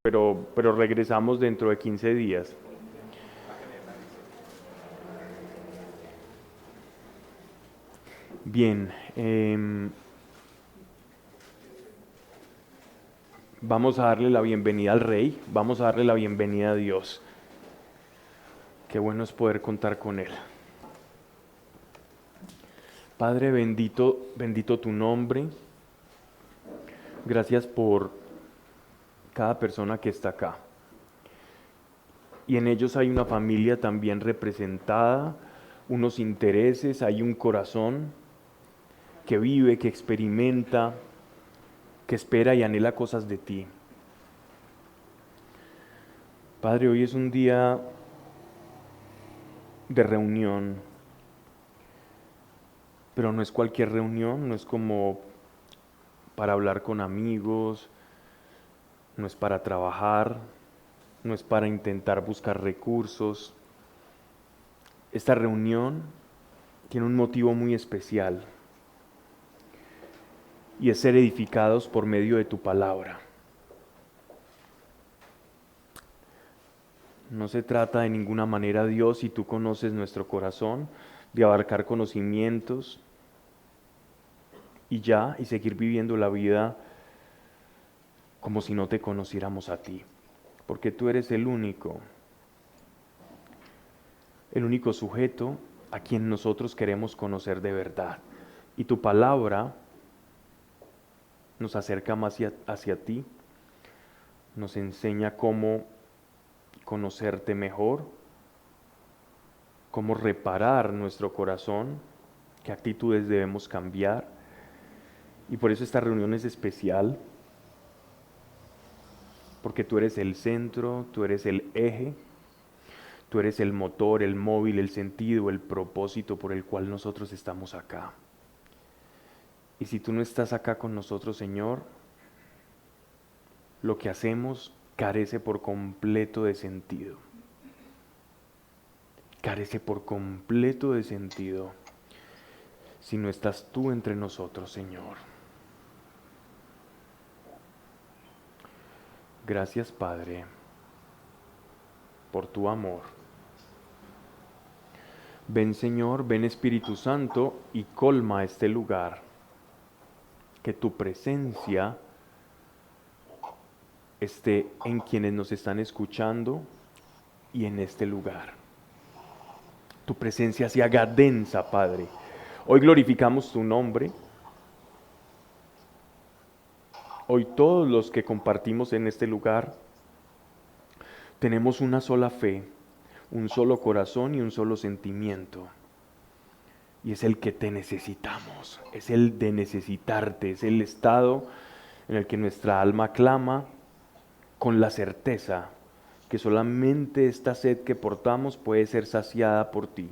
pero regresamos dentro de 15 días. Bien, vamos a darle la bienvenida al Rey, vamos a darle la bienvenida a Dios. Qué bueno es poder contar con Él. Padre, bendito, bendito tu nombre. Gracias por cada persona que está acá. Y en ellos hay una familia también representada, unos intereses, hay un corazón que vive, que experimenta, que espera y anhela cosas de ti. Padre, hoy es un día de reunión, pero no es cualquier reunión, no es como para hablar con amigos, no es para trabajar, no es para intentar buscar recursos. Esta reunión tiene un motivo muy especial y es ser edificados por medio de tu palabra. No se trata de ninguna manera, Dios, si tú conoces nuestro corazón, de abarcar conocimientos y seguir viviendo la vida como si no te conociéramos a ti, porque tú eres el único sujeto a quien nosotros queremos conocer de verdad. Y tu palabra nos acerca más hacia ti, nos enseña cómo conocerte mejor, cómo reparar nuestro corazón, qué actitudes debemos cambiar. Y por eso esta reunión es especial, porque tú eres el centro, tú eres el eje, tú eres el motor, el móvil, el sentido, el propósito por el cual nosotros estamos acá. Y si tú no estás acá con nosotros, Señor, lo que hacemos carece por completo de sentido. Carece por completo de sentido si no estás tú entre nosotros, Señor. Gracias, Padre, por tu amor. Ven, Señor, ven Espíritu Santo y colma este lugar. Que tu presencia esté en quienes nos están escuchando y en este lugar. Tu presencia se haga densa, Padre. Hoy glorificamos tu nombre. Hoy todos los que compartimos en este lugar tenemos una sola fe, un solo corazón y un solo sentimiento. Y es el que te necesitamos, es el de necesitarte, es el estado en el que nuestra alma clama con la certeza que solamente esta sed que portamos puede ser saciada por ti.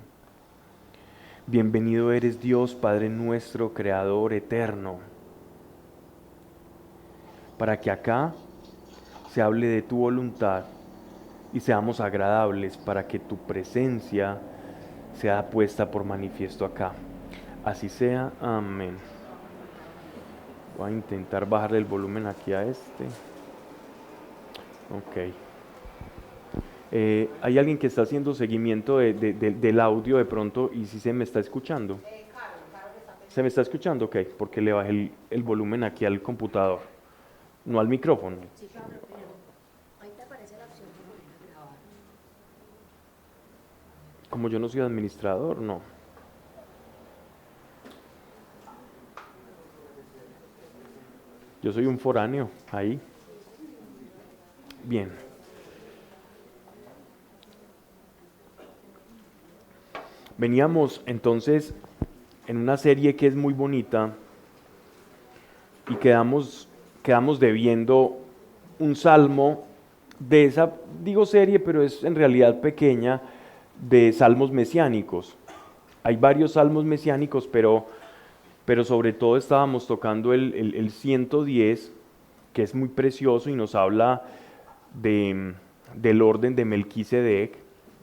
Bienvenido eres Dios, Padre nuestro, Creador eterno, para que acá se hable de tu voluntad y seamos agradables, para que tu presencia sea puesta por manifiesto acá. Así sea, amén. Voy a intentar bajarle el volumen aquí a este. Ok. ¿Hay alguien que está haciendo seguimiento del audio de pronto y si se me está escuchando? ¿Se me está escuchando? Ok, porque le bajé el volumen aquí al computador, no al micrófono. Como yo no soy administrador, no. Yo soy un foráneo, ahí. Bien. Veníamos entonces en una serie que es muy bonita y quedamos debiendo un salmo de esa, digo serie, pero es en realidad pequeña, de salmos mesiánicos. Hay varios salmos mesiánicos, pero sobre todo estábamos tocando el 110, que es muy precioso y nos habla del orden de Melquisedec.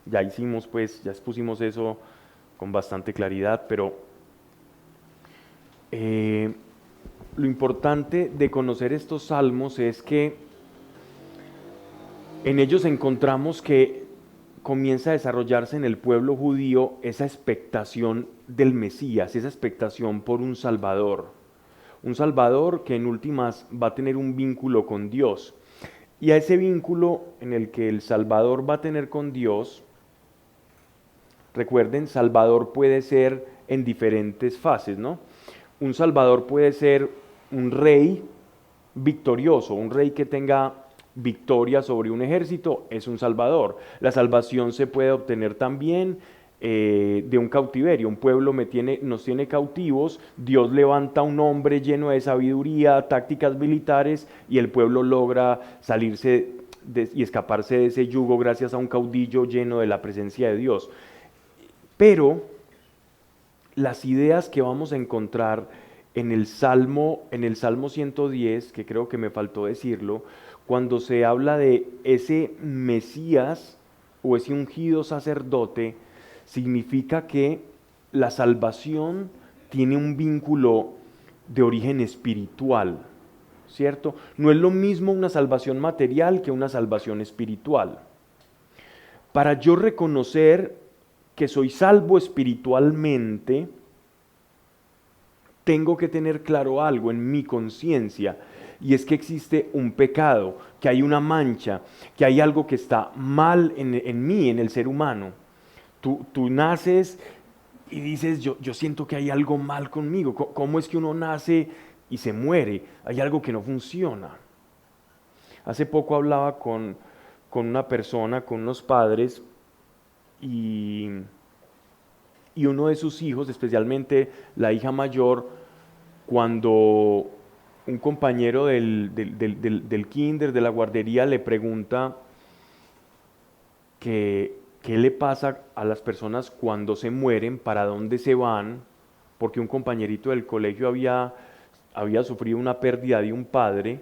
Ya hicimos, pues, ya expusimos eso con bastante claridad, pero lo importante de conocer estos salmos es que En ellos encontramos que comienza a desarrollarse en el pueblo judío esa expectación del Mesías, esa expectación por un Salvador que en últimas va a tener un vínculo con Dios. Y a ese vínculo en el que el Salvador va a tener con Dios, recuerden, Salvador puede ser en diferentes fases, ¿no? Un Salvador puede ser un rey victorioso, un rey que tenga victoria sobre un ejército, es un Salvador. La salvación se puede obtener también de un cautiverio. Un pueblo nos tiene cautivos, Dios levanta un hombre lleno de sabiduría, tácticas militares, y el pueblo logra salirse y escaparse de ese yugo gracias a un caudillo lleno de la presencia de Dios. Pero las ideas que vamos a encontrar en el Salmo 110, que creo que me faltó decirlo, cuando se habla de ese Mesías o ese ungido sacerdote, significa que la salvación tiene un vínculo de origen espiritual, ¿cierto? No es lo mismo una salvación material que una salvación espiritual. Para yo reconocer que soy salvo espiritualmente, tengo que tener claro algo en mi conciencia, y es que existe un pecado, que hay una mancha, que hay algo que está mal en mí, en el ser humano. Tú naces y dices, yo siento que hay algo mal conmigo. ¿Cómo es que uno nace y se muere? Hay algo que no funciona. Hace poco hablaba con una persona, con unos padres, y uno de sus hijos, especialmente la hija mayor, cuando un compañero del kinder, de la guardería, le pregunta qué le pasa a las personas cuando se mueren, para dónde se van, porque un compañerito del colegio había sufrido una pérdida de un padre,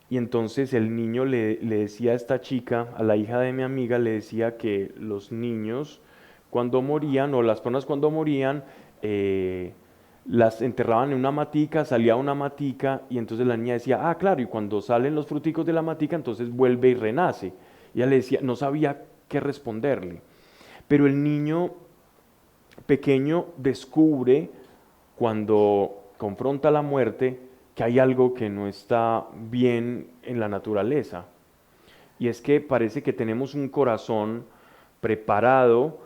y entonces el niño le decía a esta chica, a la hija de mi amiga, le decía que los niños cuando morían, o las personas cuando morían, las enterraban en una matica, salía una matica, y entonces la niña decía, ah, claro, y cuando salen los fruticos de la matica, entonces vuelve y renace. Y ella le decía, no sabía qué responderle. Pero el niño pequeño descubre, cuando confronta la muerte, que hay algo que no está bien en la naturaleza. Y es que parece que tenemos un corazón preparado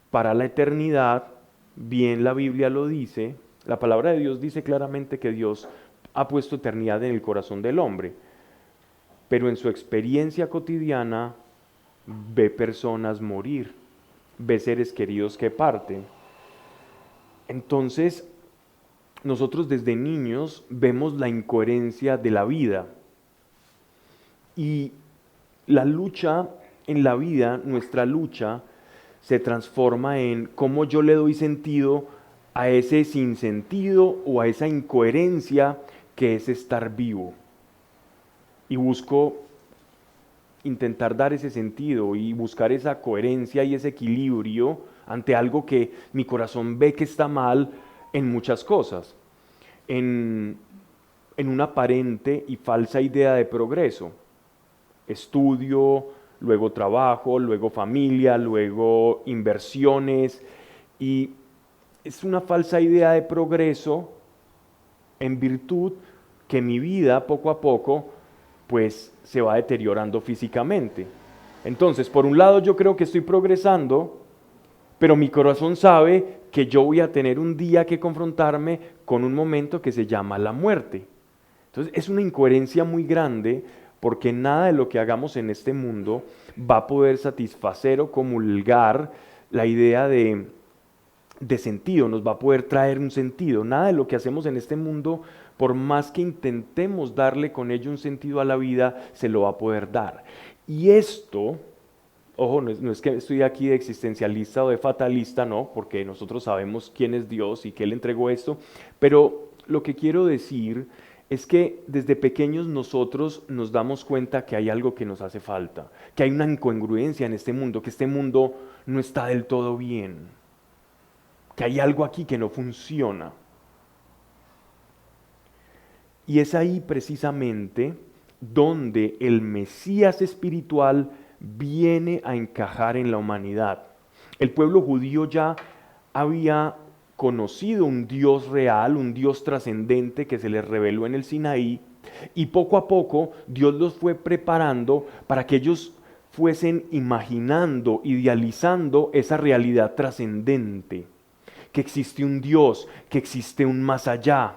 para la eternidad. Bien, la Biblia lo dice, la palabra de Dios dice claramente que Dios ha puesto eternidad en el corazón del hombre, pero en su experiencia cotidiana ve personas morir, ve seres queridos que parten. Entonces, nosotros desde niños vemos la incoherencia de la vida, y la lucha en la vida, nuestra lucha, se transforma en cómo yo le doy sentido a ese sinsentido o a esa incoherencia que es estar vivo. Y busco intentar dar ese sentido y buscar esa coherencia y ese equilibrio ante algo que mi corazón ve que está mal en muchas cosas, en una aparente y falsa idea de progreso. Estudio, luego trabajo, luego familia, luego inversiones, y es una falsa idea de progreso en virtud que mi vida poco a poco pues se va deteriorando físicamente. Entonces, por un lado yo creo que estoy progresando, pero mi corazón sabe que yo voy a tener un día que confrontarme con un momento que se llama la muerte. Entonces, es una incoherencia muy grande, porque nada de lo que hagamos en este mundo va a poder satisfacer o comulgar la idea de sentido, nos va a poder traer un sentido. Nada de lo que hacemos en este mundo, por más que intentemos darle con ello un sentido a la vida, se lo va a poder dar. Y esto, ojo, no es que estoy aquí de existencialista o de fatalista, no, porque nosotros sabemos quién es Dios y que Él entregó esto, pero lo que quiero decir es que desde pequeños nosotros nos damos cuenta que hay algo que nos hace falta, que hay una incongruencia en este mundo, que este mundo no está del todo bien, que hay algo aquí que no funciona. Y es ahí precisamente donde el Mesías espiritual viene a encajar en la humanidad. El pueblo judío ya había conocido un Dios real, un Dios trascendente que se les reveló en el Sinaí, y poco a poco Dios los fue preparando para que ellos fuesen imaginando, idealizando esa realidad trascendente, que existe un Dios, que existe un más allá.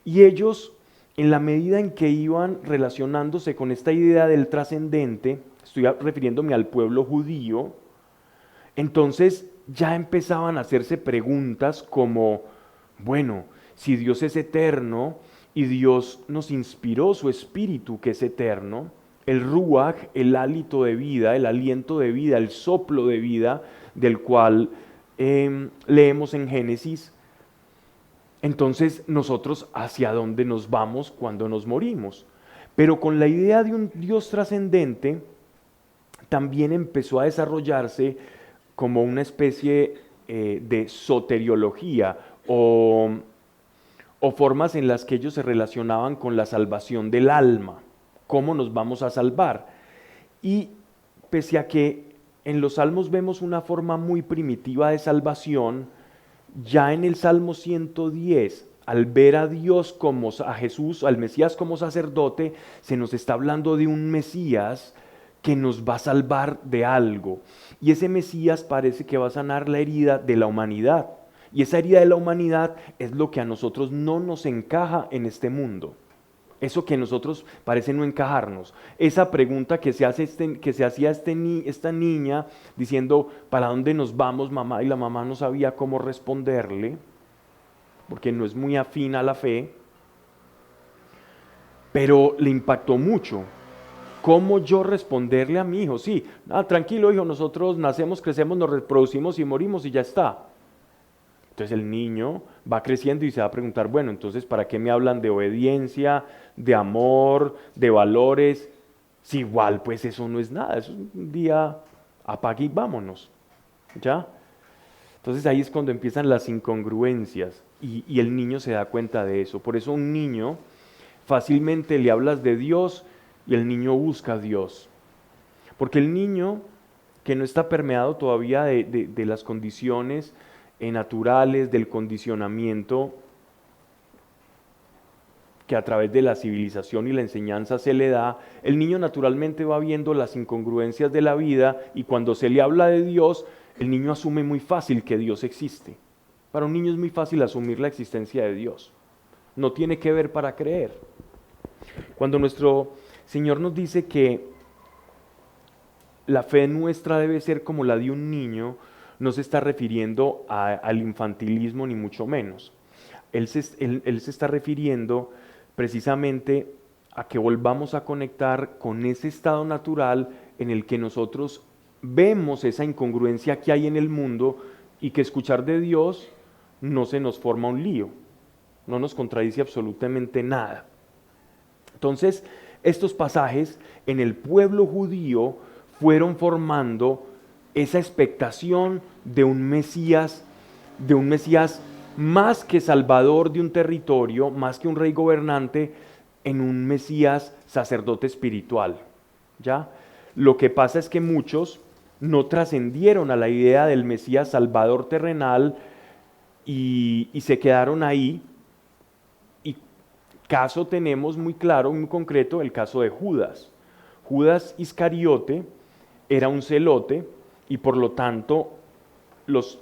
Y ellos, en la medida en que iban relacionándose con esta idea del trascendente, estoy refiriéndome al pueblo judío, entonces ya empezaban a hacerse preguntas como, bueno, si Dios es eterno y Dios nos inspiró su espíritu que es eterno, el ruach, el hálito de vida, el aliento de vida, el soplo de vida del cual leemos en Génesis, entonces nosotros hacia dónde nos vamos cuando nos morimos. Pero con la idea de un Dios trascendente, también empezó a desarrollarse como una especie de soteriología o formas en las que ellos se relacionaban con la salvación del alma. ¿Cómo nos vamos a salvar? Y pese a que en los salmos vemos una forma muy primitiva de salvación, ya en el Salmo 110, al ver a Dios como a Jesús, al Mesías como sacerdote, se nos está hablando de un Mesías que nos va a salvar de algo. Y ese Mesías parece que va a sanar la herida de la humanidad. Y esa herida de la humanidad es lo que a nosotros no nos encaja en este mundo. Eso que a nosotros parece no encajarnos. Esa pregunta que se hacía esta niña diciendo, ¿para dónde nos vamos, mamá? Y la mamá no sabía cómo responderle, porque no es muy afín a la fe, pero le impactó mucho. ¿Cómo yo responderle a mi hijo? Sí, tranquilo hijo, nosotros nacemos, crecemos, nos reproducimos y morimos y ya está. Entonces el niño va creciendo y se va a preguntar, bueno, entonces ¿para qué me hablan de obediencia, de amor, de valores? Si igual pues eso no es nada, eso es un día apague y vámonos, ¿ya? Entonces ahí es cuando empiezan las incongruencias y el niño se da cuenta de eso. Por eso un niño fácilmente le hablas de Dios y el niño busca a Dios. Porque el niño que no está permeado todavía de las condiciones naturales, del condicionamiento que a través de la civilización y la enseñanza se le da, el niño naturalmente va viendo las incongruencias de la vida y cuando se le habla de Dios, el niño asume muy fácil que Dios existe. Para un niño es muy fácil asumir la existencia de Dios. No tiene que ver para creer. Cuando nuestro Señor nos dice que la fe nuestra debe ser como la de un niño, no se está refiriendo al infantilismo ni mucho menos. Él se está refiriendo precisamente a que volvamos a conectar con ese estado natural en el que nosotros vemos esa incongruencia que hay en el mundo y que escuchar de Dios no se nos forma un lío, no nos contradice absolutamente nada. Entonces, estos pasajes en el pueblo judío fueron formando esa expectación de un Mesías más que salvador de un territorio, más que un rey gobernante, en un Mesías sacerdote espiritual. ¿Ya? Lo que pasa es que muchos no trascendieron a la idea del Mesías salvador terrenal y se quedaron ahí. Y caso tenemos muy claro, muy concreto, el caso de Judas. Judas Iscariote era un celote y por lo tanto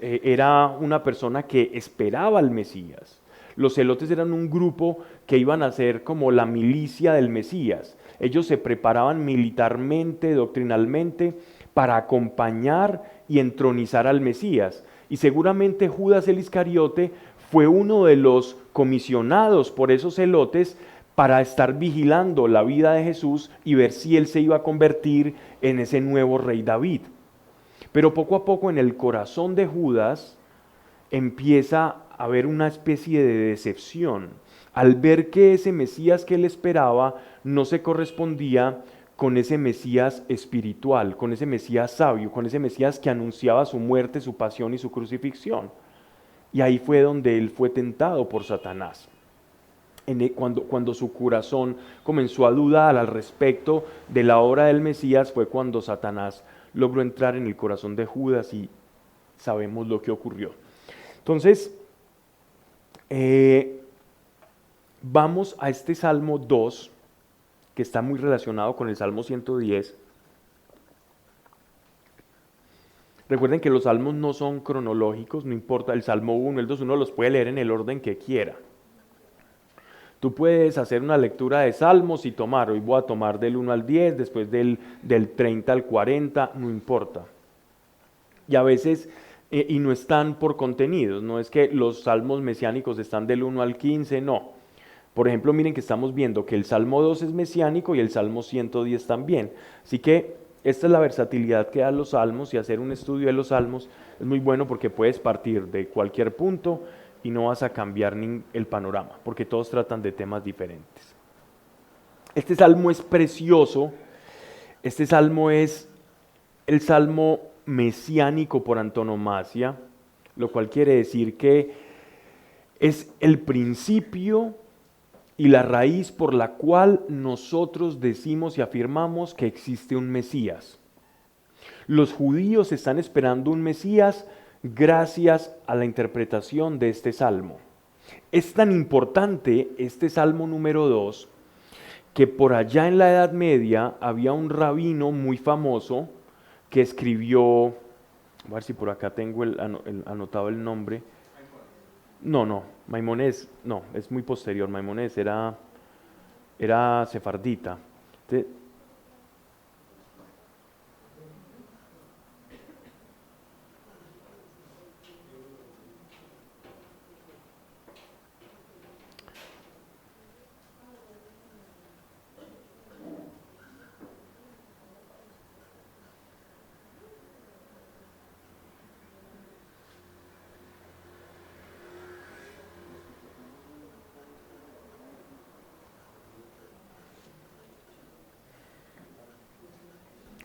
era una persona que esperaba al Mesías. Los celotes eran un grupo que iban a ser como la milicia del Mesías. Ellos se preparaban militarmente, doctrinalmente, para acompañar y entronizar al Mesías. Y seguramente Judas el Iscariote fue uno de los comisionados por esos celotes para estar vigilando la vida de Jesús y ver si él se iba a convertir en ese nuevo rey David. Pero poco a poco en el corazón de Judas empieza a haber una especie de decepción al ver que ese Mesías que él esperaba no se correspondía con ese Mesías espiritual, con ese Mesías sabio, con ese Mesías que anunciaba su muerte, su pasión y su crucifixión. Y ahí fue donde él fue tentado por Satanás. cuando su corazón comenzó a dudar al respecto de la obra del Mesías, fue cuando Satanás logró entrar en el corazón de Judas y sabemos lo que ocurrió. Entonces, vamos a este Salmo 2, que está muy relacionado con el Salmo 110. Recuerden que los salmos no son cronológicos, no importa, el Salmo 1, el 2, uno los puede leer en el orden que quiera. Tú puedes hacer una lectura de salmos y tomar, hoy voy a tomar del 1 al 10, después del 30 al 40, no importa. Y a veces, y no están por contenidos, no es que los salmos mesiánicos están del 1 al 15, no. Por ejemplo, miren que estamos viendo que el Salmo 2 es mesiánico y el Salmo 110 también. Así que esta es la versatilidad que dan los salmos, y hacer un estudio de los salmos es muy bueno porque puedes partir de cualquier punto y no vas a cambiar el panorama, porque todos tratan de temas diferentes. Este salmo es precioso, este salmo es el salmo mesiánico por antonomasia, lo cual quiere decir que es el principio y la raíz por la cual nosotros decimos y afirmamos que existe un Mesías. Los judíos están esperando un Mesías gracias a la interpretación de este salmo. Es tan importante este salmo número 2 que por allá en la Edad Media había un rabino muy famoso que escribió, voy a ver si por acá tengo anotado el nombre. No, Maimónides, no, es muy posterior. Maimónides era sefardita.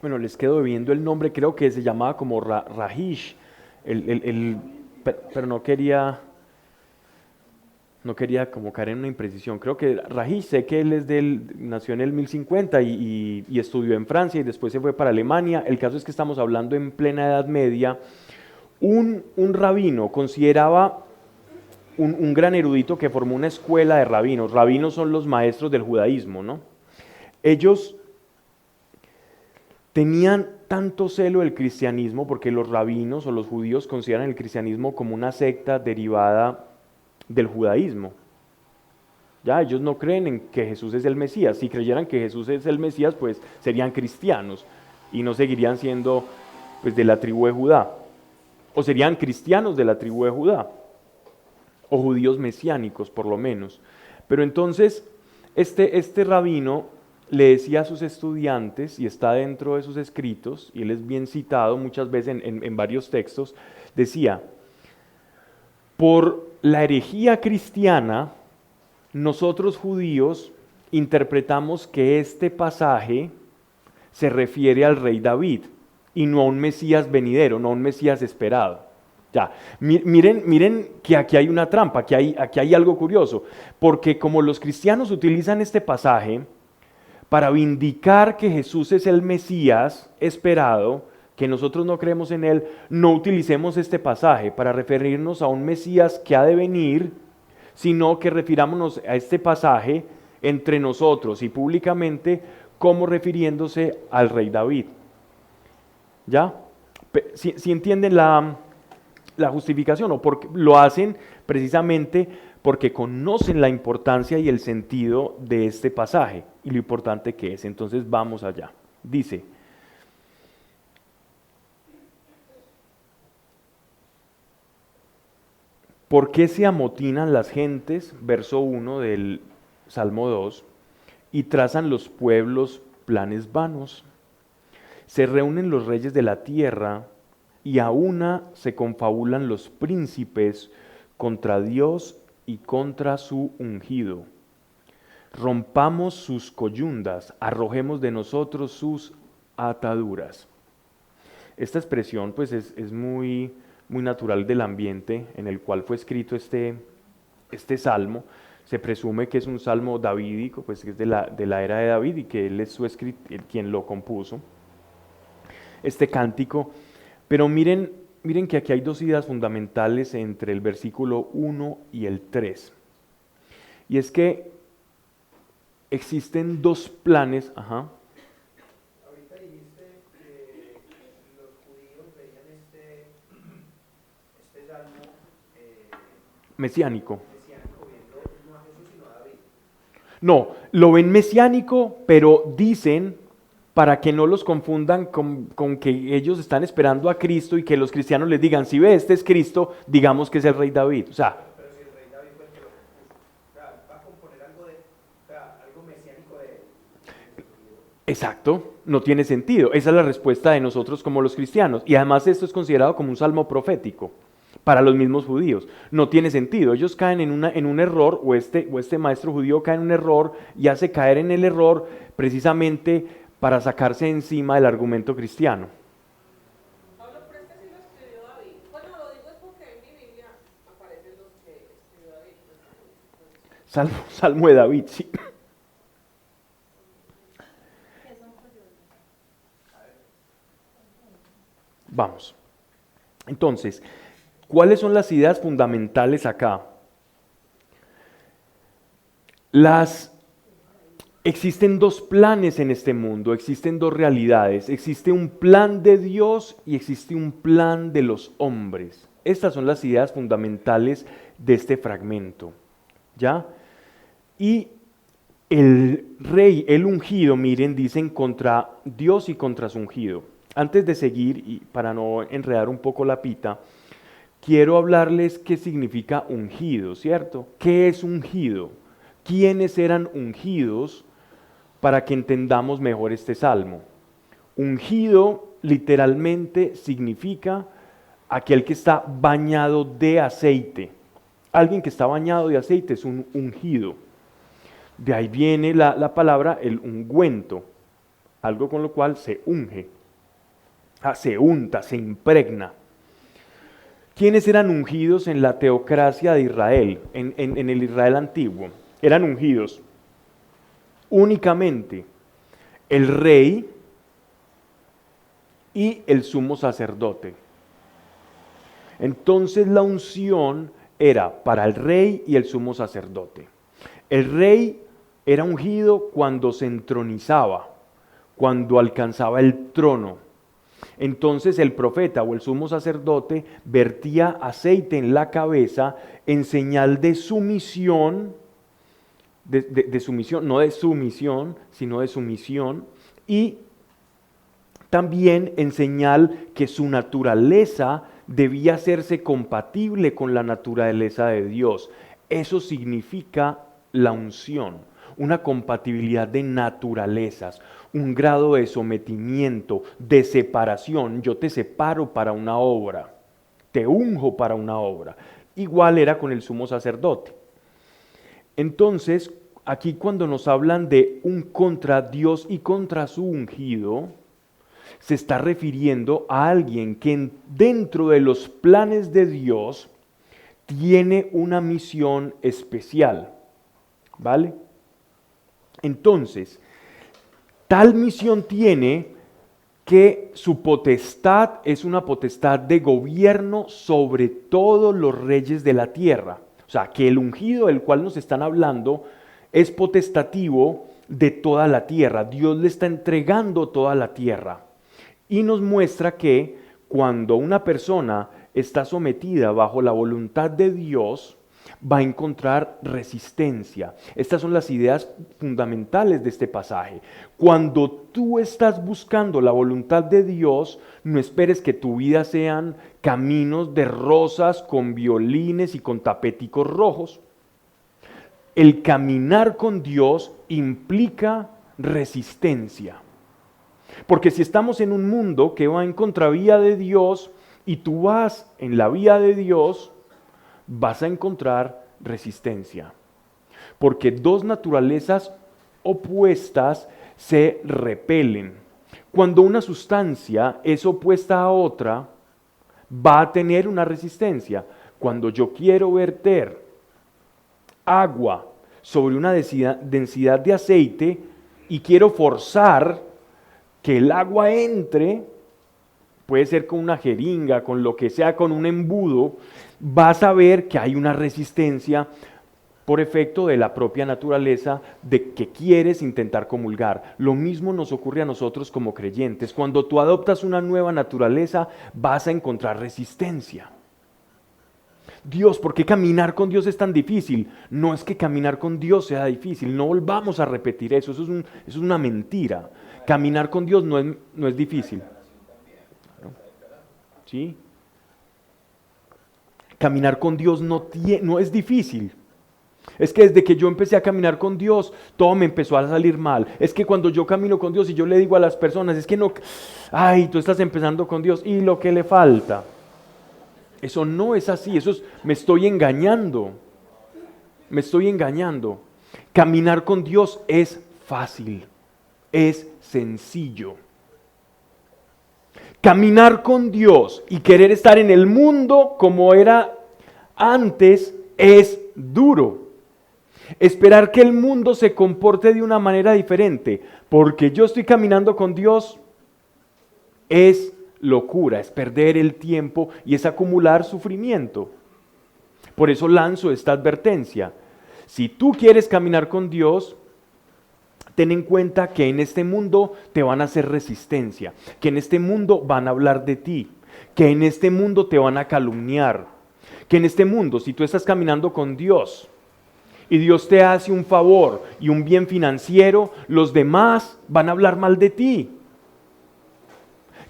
Bueno, les quedo debiendo el nombre, creo que se llamaba como Rahish, pero no quería como caer en una imprecisión. Creo que Rahish, sé que él nació en el 1050 y estudió en Francia y después se fue para Alemania. El caso es que estamos hablando en plena Edad Media. Un rabino consideraba un gran erudito que formó una escuela de rabinos. Rabinos son los maestros del judaísmo, ¿no? Ellos tenían tanto celo del cristianismo, porque los rabinos o los judíos consideran el cristianismo como una secta derivada del judaísmo. Ya, ellos no creen en que Jesús es el Mesías. Si creyeran que Jesús es el Mesías, pues serían cristianos y no seguirían siendo pues de la tribu de Judá. O serían cristianos de la tribu de Judá, o judíos mesiánicos por lo menos. Pero entonces este rabino le decía a sus estudiantes, y está dentro de sus escritos, y él es bien citado muchas veces en varios textos, decía: por la herejía cristiana, nosotros judíos interpretamos que este pasaje se refiere al rey David y no a un Mesías venidero, no a un Mesías esperado. Ya, miren que aquí hay una trampa, aquí hay algo curioso, porque como los cristianos utilizan este pasaje para vindicar que Jesús es el Mesías esperado, que nosotros no creemos en él, no utilicemos este pasaje para referirnos a un Mesías que ha de venir, sino que refirámonos a este pasaje entre nosotros y públicamente como refiriéndose al rey David. ¿Ya? Si entienden la justificación, o porque lo hacen precisamente porque conocen la importancia y el sentido de este pasaje y lo importante que es. Entonces vamos allá. Dice: ¿por qué se amotinan las gentes? Verso 1 del Salmo 2. Y trazan los pueblos planes vanos. Se reúnen los reyes de la tierra y a una se confabulan los príncipes contra Dios y contra su ungido. Rompamos sus coyundas, arrojemos de nosotros sus ataduras. Esta expresión pues es muy natural del ambiente en el cual fue escrito este salmo. Se presume que es un salmo davídico, pues que es de la era de David y que él es quien lo compuso, este cántico. Pero miren que aquí hay dos ideas fundamentales entre el versículo 1 y el 3. Y es que existen dos planes. Ajá. Ahorita dijiste que los judíos veían este salmo Mesiánico. mesiánico viendo no a Jesús sino a David. No, lo ven mesiánico, pero dicen, para que no los confundan con que ellos están esperando a Cristo y que los cristianos les digan, si ve, este es Cristo, digamos que es el rey David. O sea, Pero si el rey David fue el que lo compuso, o sea, va a componer algo mesiánico de él. exacto, no tiene sentido. Esa es la respuesta de nosotros como los cristianos. Y además esto es considerado como un salmo profético para los mismos judíos. No tiene sentido. Ellos caen en un error, o este maestro judío cae en un error y hace caer en el error precisamente para sacarse encima del argumento cristiano. Pablo, pero este sí lo escribió David. Bueno, lo digo es porque en mi Biblia aparecen los que escribió David. Salmo de David, sí. Vamos. Entonces, ¿cuáles son las ideas fundamentales acá? Existen dos planes en este mundo, existen dos realidades. Existe un plan de Dios y existe un plan de los hombres. Estas son las ideas fundamentales de este fragmento. ¿Ya? Y el rey, el ungido, miren, dicen contra Dios y contra su ungido. Antes de seguir, y para no enredar un poco la pita, quiero hablarles qué significa ungido, ¿cierto? ¿Qué es ungido? ¿Quiénes eran ungidos? Para que entendamos mejor este salmo. Ungido literalmente significa aquel que está bañado de aceite. Alguien que está bañado de aceite es un ungido. De ahí viene la palabra el ungüento, algo con lo cual se unge, se unta, se impregna. ¿Quiénes eran ungidos en la teocracia de Israel, en el Israel antiguo? Eran ungidos únicamente el rey y el sumo sacerdote. Entonces la unción era para el rey y el sumo sacerdote. El rey era ungido cuando se entronizaba, cuando alcanzaba el trono. Entonces el profeta o el sumo sacerdote vertía aceite en la cabeza en señal de sumisión, de sumisión, no de sumisión, sino de sumisión, y también en señal que su naturaleza debía hacerse compatible con la naturaleza de Dios. Eso significa la unción, una compatibilidad de naturalezas, un grado de sometimiento, de separación. Yo te separo para una obra, te unjo para una obra. Igual era con el sumo sacerdote. Entonces, aquí cuando nos hablan de un contra Dios y contra su ungido, se está refiriendo a alguien que dentro de los planes de Dios tiene una misión especial, ¿vale? Entonces, tal misión tiene que su potestad es una potestad de gobierno sobre todos los reyes de la tierra. O sea, que el ungido del cual nos están hablando es potestativo de toda la tierra. Dios le está entregando toda la tierra. Y nos muestra que cuando una persona está sometida bajo la voluntad de Dios, va a encontrar resistencia. Estas son las ideas fundamentales de este pasaje. Cuando tú estás buscando la voluntad de Dios, no esperes que tu vida sean caminos de rosas con violines y con tapeticos rojos. El caminar con Dios implica resistencia. Porque si estamos en un mundo que va en contravía de Dios y tú vas en la vía de Dios, vas a encontrar resistencia. Porque dos naturalezas opuestas se repelen. Cuando una sustancia es opuesta a otra, va a tener una resistencia. Cuando yo quiero verter agua sobre una densidad de aceite y quiero forzar que el agua entre, puede ser con una jeringa, con lo que sea, con un embudo, vas a ver que hay una resistencia por efecto de la propia naturaleza de que quieres intentar comulgar. Lo mismo nos ocurre a nosotros como creyentes. Cuando tú adoptas una nueva naturaleza, vas a encontrar resistencia. Dios, ¿por qué caminar con Dios es tan difícil? No es que caminar con Dios sea difícil, no volvamos a repetir eso, eso es una mentira. Caminar con Dios no es difícil. ¿Sí? Caminar con Dios no es difícil. Es que desde que yo empecé a caminar con Dios, todo me empezó a salir mal. Es que cuando yo camino con Dios y yo le digo a las personas, es que no, ay, tú estás empezando con Dios y lo que le falta. Eso no es así, me estoy engañando. Me estoy engañando. Caminar con Dios es fácil, es sencillo. Caminar con Dios y querer estar en el mundo como era antes es duro. Esperar que el mundo se comporte de una manera diferente, porque yo estoy caminando con Dios, es locura, es perder el tiempo y es acumular sufrimiento. Por eso lanzo esta advertencia. Si tú quieres caminar con Dios, ten en cuenta que en este mundo te van a hacer resistencia, que en este mundo van a hablar de ti, que en este mundo te van a calumniar, que en este mundo, si tú estás caminando con Dios y Dios te hace un favor y un bien financiero, los demás van a hablar mal de ti.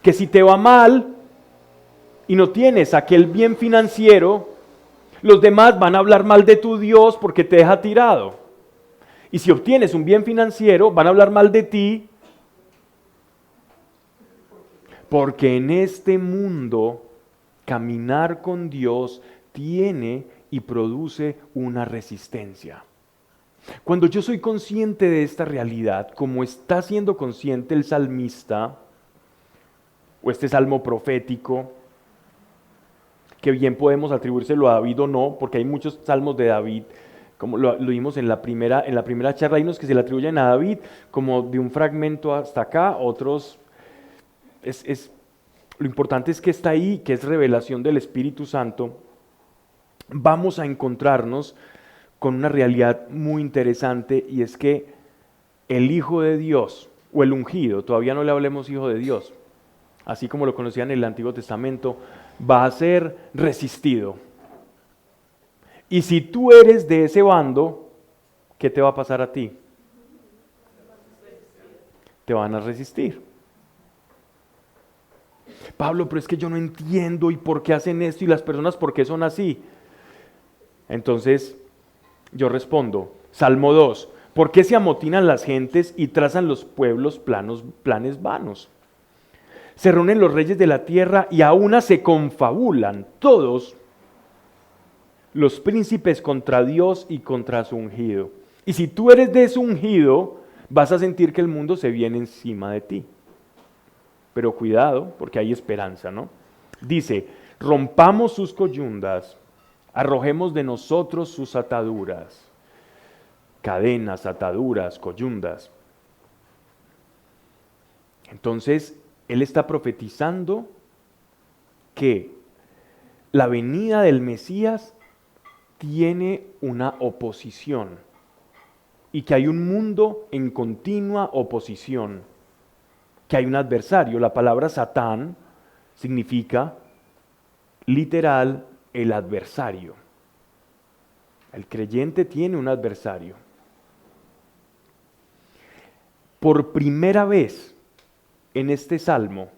Que si te va mal y no tienes aquel bien financiero, los demás van a hablar mal de tu Dios porque te deja tirado. Y si obtienes un bien financiero, van a hablar mal de ti porque en este mundo caminar con Dios tiene y produce una resistencia. Cuando yo soy consciente de esta realidad, como está siendo consciente el salmista, o este salmo profético, que bien podemos atribuírselo a David o no, porque hay muchos salmos de David, como lo vimos en la primera charla, hay unos que se le atribuyen a David, como de un fragmento hasta acá, otros, lo importante es que está ahí, que es revelación del Espíritu Santo. Vamos a encontrarnos con una realidad muy interesante, y es que el Hijo de Dios, o el ungido, todavía no le hablemos Hijo de Dios, así como lo conocían en el Antiguo Testamento, va a ser resistido. Y si tú eres de ese bando, ¿qué te va a pasar a ti? Te van a resistir. Pablo, pero es que yo no entiendo y por qué hacen esto y las personas por qué son así. Entonces, yo respondo, Salmo 2, ¿por qué se amotinan las gentes y trazan los pueblos planes vanos? Se reúnen los reyes de la tierra y a una se confabulan todos los príncipes contra Dios y contra su ungido. Y si tú eres de ese ungido, vas a sentir que el mundo se viene encima de ti. Pero cuidado, porque hay esperanza, ¿no? Dice, rompamos sus coyundas, arrojemos de nosotros sus ataduras. Cadenas, ataduras, coyundas. Entonces, él está profetizando que la venida del Mesías tiene una oposición y que hay un mundo en continua oposición, que hay un adversario. La palabra Satán significa literal el adversario. El creyente tiene un adversario. Por primera vez en este salmo,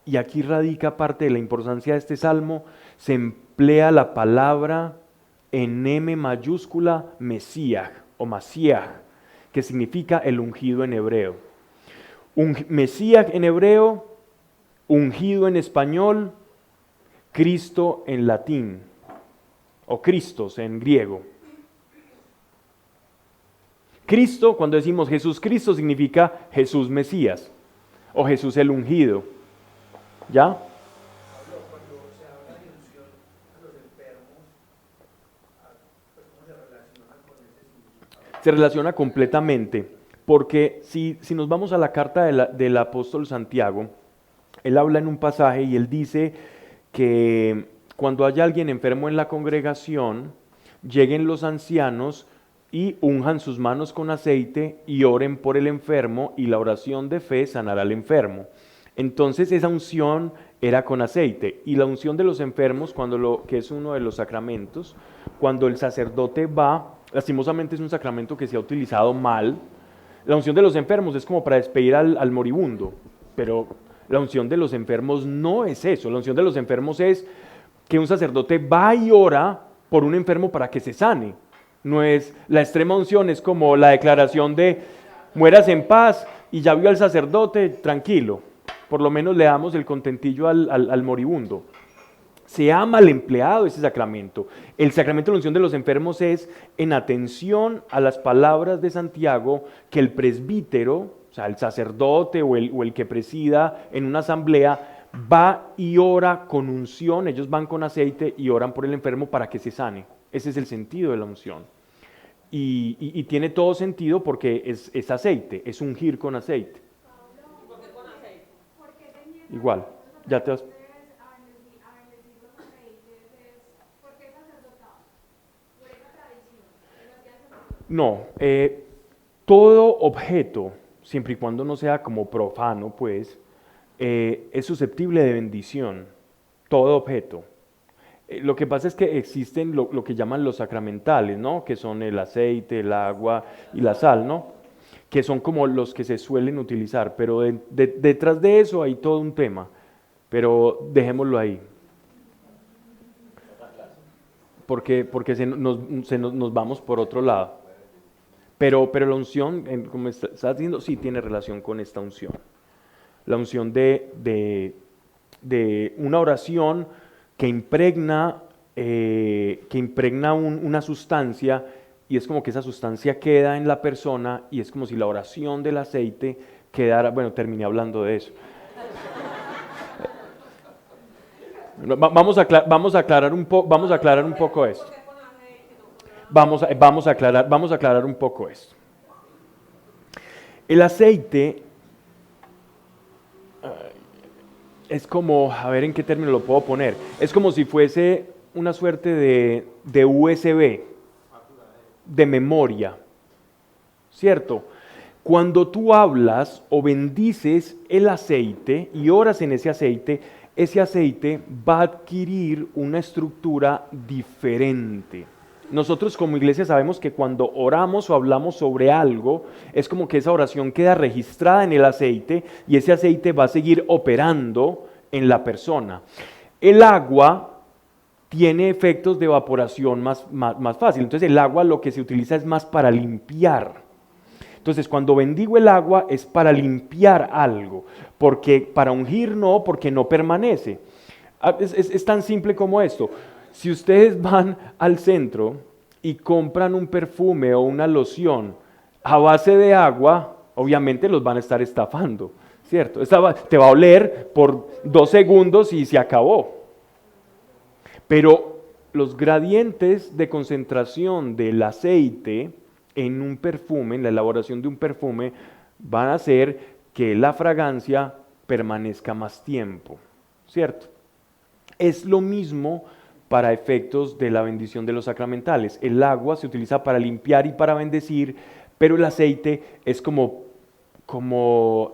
y aquí radica parte de la importancia de este salmo, se emplea la palabra en M mayúscula Mesías o Masías, que significa el ungido en hebreo. Mesías en hebreo, ungido en español, Cristo en latín, o Cristos en griego. Cristo, cuando decimos Jesús Cristo, significa Jesús Mesías o Jesús el ungido. ¿Ya? Cuando se habla de unción a los enfermos, pues, ¿cómo se relaciona con ese significado? Se relaciona completamente, porque si nos vamos a la carta del apóstol Santiago, él habla en un pasaje y él dice que cuando haya alguien enfermo en la congregación, lleguen los ancianos y unjan sus manos con aceite y oren por el enfermo, y la oración de fe sanará al enfermo. Entonces esa unción era con aceite, y la unción de los enfermos, que es uno de los sacramentos, cuando el sacerdote va, lastimosamente es un sacramento que se ha utilizado mal. La unción de los enfermos es como para despedir al moribundo, pero la unción de los enfermos no es eso. La unción de los enfermos es que un sacerdote va y ora por un enfermo para que se sane. No es la extrema unción, es como la declaración de mueras en paz y ya vio al sacerdote, tranquilo. Por lo menos le damos el contentillo al moribundo. Se ha mal empleado ese sacramento. El sacramento de la unción de los enfermos es en atención a las palabras de Santiago, que el presbítero, o sea, el sacerdote o el que presida en una asamblea, va y ora con unción. Ellos van con aceite y oran por el enfermo para que se sane. Ese es el sentido de la unción. Y tiene todo sentido porque es aceite, es ungir con aceite. ¿Por qué con aceite? Igual, ya te vas... No, todo objeto, siempre y cuando no sea como profano, pues, es susceptible de bendición. Todo objeto. Lo que pasa es que existen lo que llaman los sacramentales, ¿no? Que son el aceite, el agua y la sal, ¿no? Que son como los que se suelen utilizar, pero detrás de eso hay todo un tema, pero dejémoslo ahí. Porque nos vamos por otro lado. Pero la unción, como estás diciendo, sí tiene relación con esta unción. La unción de una oración que impregna una sustancia, y es como que esa sustancia queda en la persona, y es como si la oración del aceite quedara... Bueno, terminé hablando de eso. Vamos a aclarar un poco esto. Vamos a aclarar un poco esto. El aceite es como, a ver en qué término lo puedo poner, es como si fuese una suerte de USB, de memoria, ¿cierto? Cuando tú hablas o bendices el aceite y oras en ese aceite va a adquirir una estructura diferente. Nosotros como iglesia sabemos que cuando oramos o hablamos sobre algo, es como que esa oración queda registrada en el aceite y ese aceite va a seguir operando en la persona. El agua tiene efectos de evaporación más fácil, entonces el agua lo que se utiliza es más para limpiar. Entonces cuando bendigo el agua es para limpiar algo, porque para ungir no, porque no permanece. Es tan simple como esto. Si ustedes van al centro y compran un perfume o una loción a base de agua, obviamente los van a estar estafando, ¿cierto? Te va a oler por 2 segundos y se acabó. Pero los gradientes de concentración del aceite en un perfume, en la elaboración de un perfume, van a hacer que la fragancia permanezca más tiempo, ¿cierto? Es lo mismo para efectos de la bendición de los sacramentales. El agua se utiliza para limpiar y para bendecir, pero el aceite es como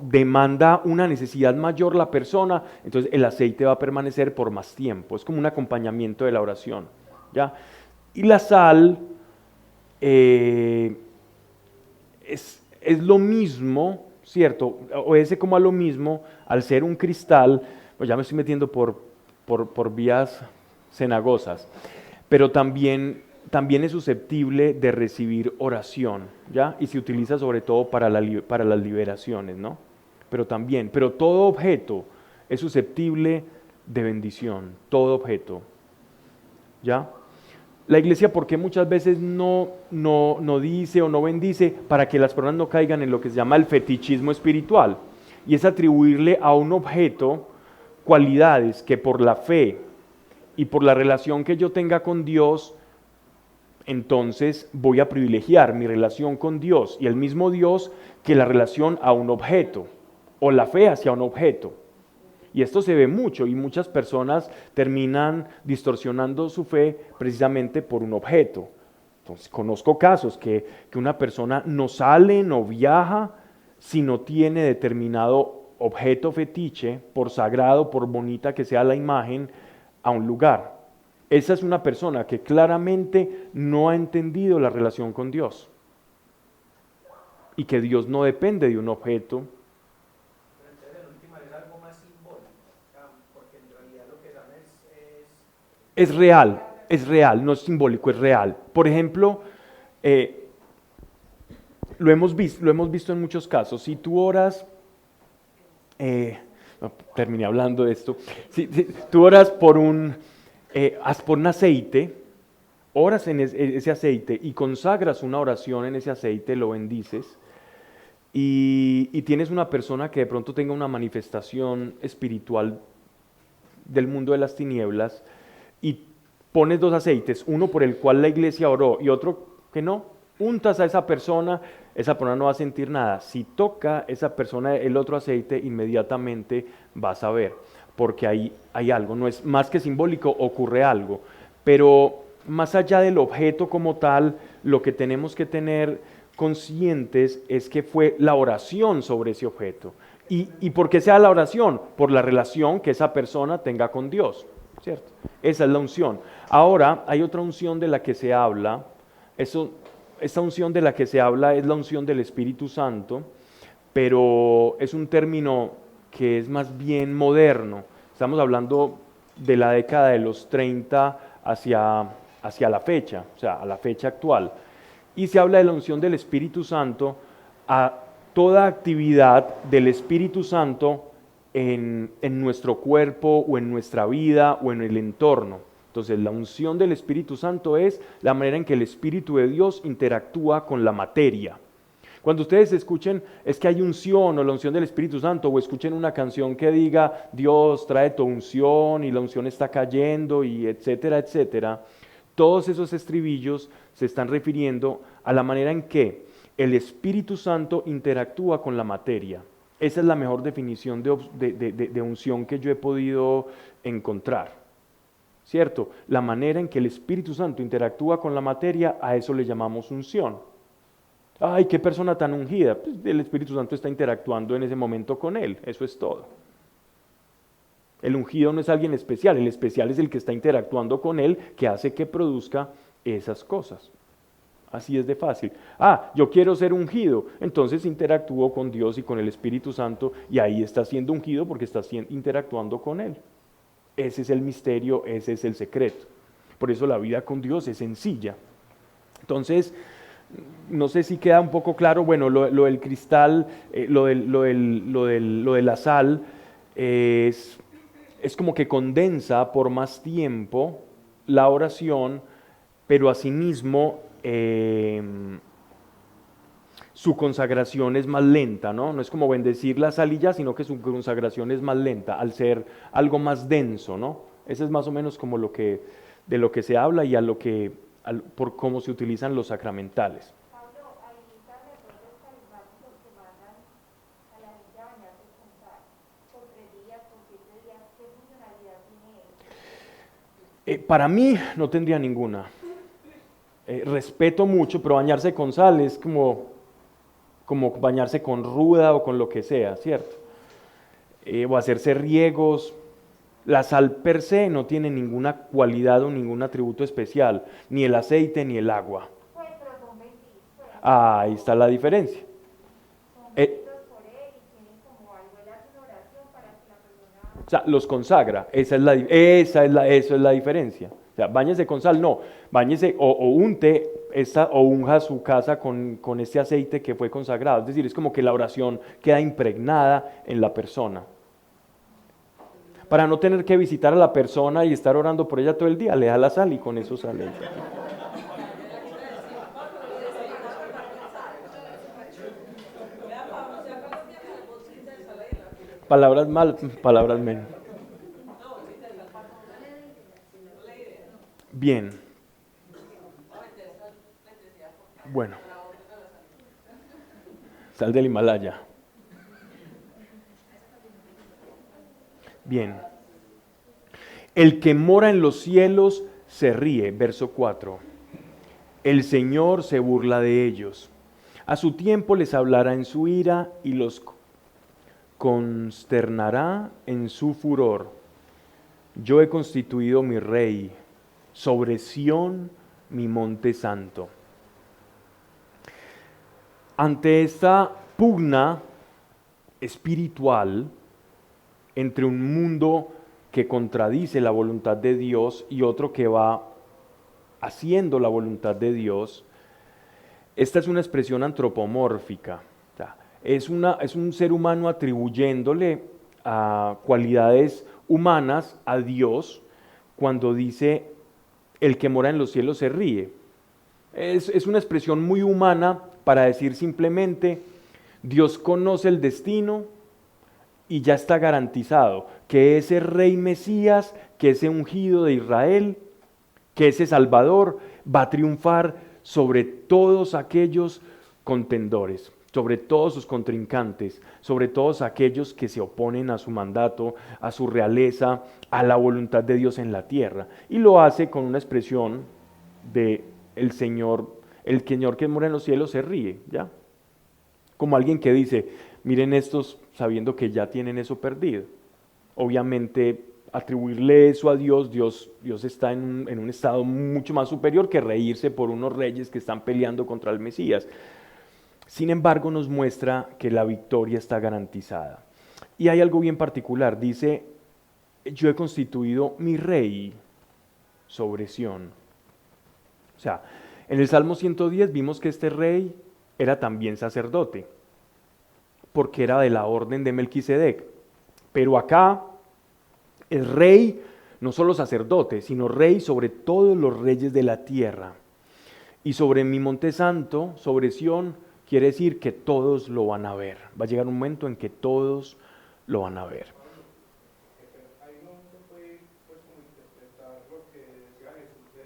demanda una necesidad mayor la persona, entonces el aceite va a permanecer por más tiempo, es como un acompañamiento de la oración, ¿ya? Y la sal es lo mismo, ¿cierto? Obedece como a lo mismo, al ser un cristal, pues ya me estoy metiendo por vías cenagosas, pero también es susceptible de recibir oración, ¿ya? Y se utiliza sobre todo para las liberaciones, ¿no? Pero todo objeto es susceptible de bendición, todo objeto, ¿ya? La iglesia, ¿por qué muchas veces no dice o no bendice? Para que las personas no caigan en lo que se llama el fetichismo espiritual, y es atribuirle a un objeto cualidades que por la fe y por la relación que yo tenga con Dios entonces voy a privilegiar mi relación con Dios y el mismo Dios que la relación a un objeto o la fe hacia un objeto. Y esto se ve mucho y muchas personas terminan distorsionando su fe precisamente por un objeto. Entonces, conozco casos que una persona no sale, no viaja, si no tiene determinado objeto fetiche, por sagrado, por bonita que sea la imagen, a un lugar. Esa es una persona que claramente no ha entendido la relación con Dios y que Dios no depende de un objeto. Pero entonces en última es algo más simbólico, porque en realidad lo que dan Es real, no es simbólico, es real. Por ejemplo, lo hemos visto en muchos casos. Si tú oras, no, terminé hablando de esto, si tú oras por un aceite, oras en ese aceite y consagras una oración en ese aceite, lo bendices, y tienes una persona que de pronto tenga una manifestación espiritual del mundo de las tinieblas, y pones dos aceites, uno por el cual la iglesia oró y otro que no, untas a esa persona no va a sentir nada. Si toca esa persona el otro aceite, inmediatamente vas a ver, porque hay algo, no es más que simbólico, ocurre algo. Pero más allá del objeto como tal, lo que tenemos que tener conscientes es que fue la oración sobre ese objeto. ¿Y por qué sea la oración? Por la relación que esa persona tenga con Dios, ¿cierto? Esa es la unción. Ahora, hay otra unción de la que se habla. Esta unción de la que se habla es la unción del Espíritu Santo, pero es un término que es más bien moderno. Estamos hablando de la década de los 30 hacia la fecha, o sea, a la fecha actual. Y se habla de la unción del Espíritu Santo a toda actividad del Espíritu Santo en nuestro cuerpo o en nuestra vida o en el entorno. Entonces, la unción del Espíritu Santo es la manera en que el Espíritu de Dios interactúa con la materia. Cuando ustedes escuchen, es que hay unción o la unción del Espíritu Santo, o escuchen una canción que diga, Dios trae tu unción y la unción está cayendo y etcétera, etcétera, todos esos estribillos se están refiriendo a la manera en que el Espíritu Santo interactúa con la materia. Esa es la mejor definición de unción que yo he podido encontrar. ¿Cierto? La manera en que el Espíritu Santo interactúa con la materia, a eso le llamamos unción. ¡Ay, qué persona tan ungida! Pues el Espíritu Santo está interactuando en ese momento con él, eso es todo. El ungido no es alguien especial, el especial es el que está interactuando con él, que hace que produzca esas cosas. Así es de fácil. Yo quiero ser ungido, entonces interactúo con Dios y con el Espíritu Santo, y ahí está siendo ungido porque está interactuando con él. Ese es el misterio, ese es el secreto. Por eso la vida con Dios es sencilla. Entonces, no sé si queda un poco claro, bueno, lo del cristal, lo de la sal, es como que condensa por más tiempo la oración, pero asimismo su consagración es más lenta, ¿no? No es como bendecir la sal y ya, sino que su consagración es más lenta, al ser algo más denso, ¿no? Ese es más o menos como de lo que se habla y por cómo se utilizan los sacramentales. Pablo, ahí están de pronto los carismáticos que mandan a la gente a bañarse con sal por 3 días, por 7 días. ¿Qué funcionalidad tiene eso? Para mí no tendría ninguna. Respeto mucho, pero bañarse con sal es como bañarse con ruda o con lo que sea, ¿cierto? O hacerse riegos. La sal per se no tiene ninguna cualidad o ningún atributo especial, ni el aceite ni el agua. Pues, pero son benditos. Pues, Ahí está la diferencia. son benditos por él y tienen como algo, él hace una oración para que la persona... O sea, los consagra, eso es la diferencia. O sea, báñese con sal, no, báñese o unte o unja su casa con este aceite que fue consagrado. Es decir, es como que la oración queda impregnada en la persona. Para no tener que visitar a la persona y estar orando por ella todo el día, le da la sal y con eso sale. Palabras mal, palabras menos. Bien. Bueno, sal del Himalaya. Bien. El que mora en los cielos se ríe, verso 4. El Señor se burla de ellos. A su tiempo les hablará en su ira y los consternará en su furor. Yo he constituido mi rey sobre Sión, mi monte santo. Ante esta pugna espiritual entre un mundo que contradice la voluntad de Dios y otro que va haciendo la voluntad de Dios, esta es una expresión antropomórfica. O sea, es un ser humano atribuyéndole cualidades humanas a Dios cuando dice el que mora en los cielos se ríe. Es una expresión muy humana para decir simplemente Dios conoce el destino y ya está garantizado que ese rey Mesías, que ese ungido de Israel, que ese Salvador va a triunfar sobre todos aquellos contendores, sobre todos sus contrincantes, sobre todos aquellos que se oponen a su mandato, a su realeza, a la voluntad de Dios en la tierra. Y lo hace con una expresión de el Señor que mora en los cielos se ríe, ¿ya? Como alguien que dice, miren estos sabiendo que ya tienen eso perdido. Obviamente, atribuirle eso a Dios, Dios está en un estado mucho más superior que reírse por unos reyes que están peleando contra el Mesías. Sin embargo, nos muestra que la victoria está garantizada. Y hay algo bien particular, dice, yo he constituido mi rey sobre Sión. O sea, en el Salmo 110 vimos que este rey era también sacerdote, porque era de la orden de Melquisedec. Pero acá es rey, no solo sacerdote, sino rey sobre todos los reyes de la tierra. Y sobre mi monte santo, sobre Sión, quiere decir que todos lo van a ver. Va a llegar un momento en que todos lo van a ver. Ahí no se puede pues como interpretar lo que decía Jesús de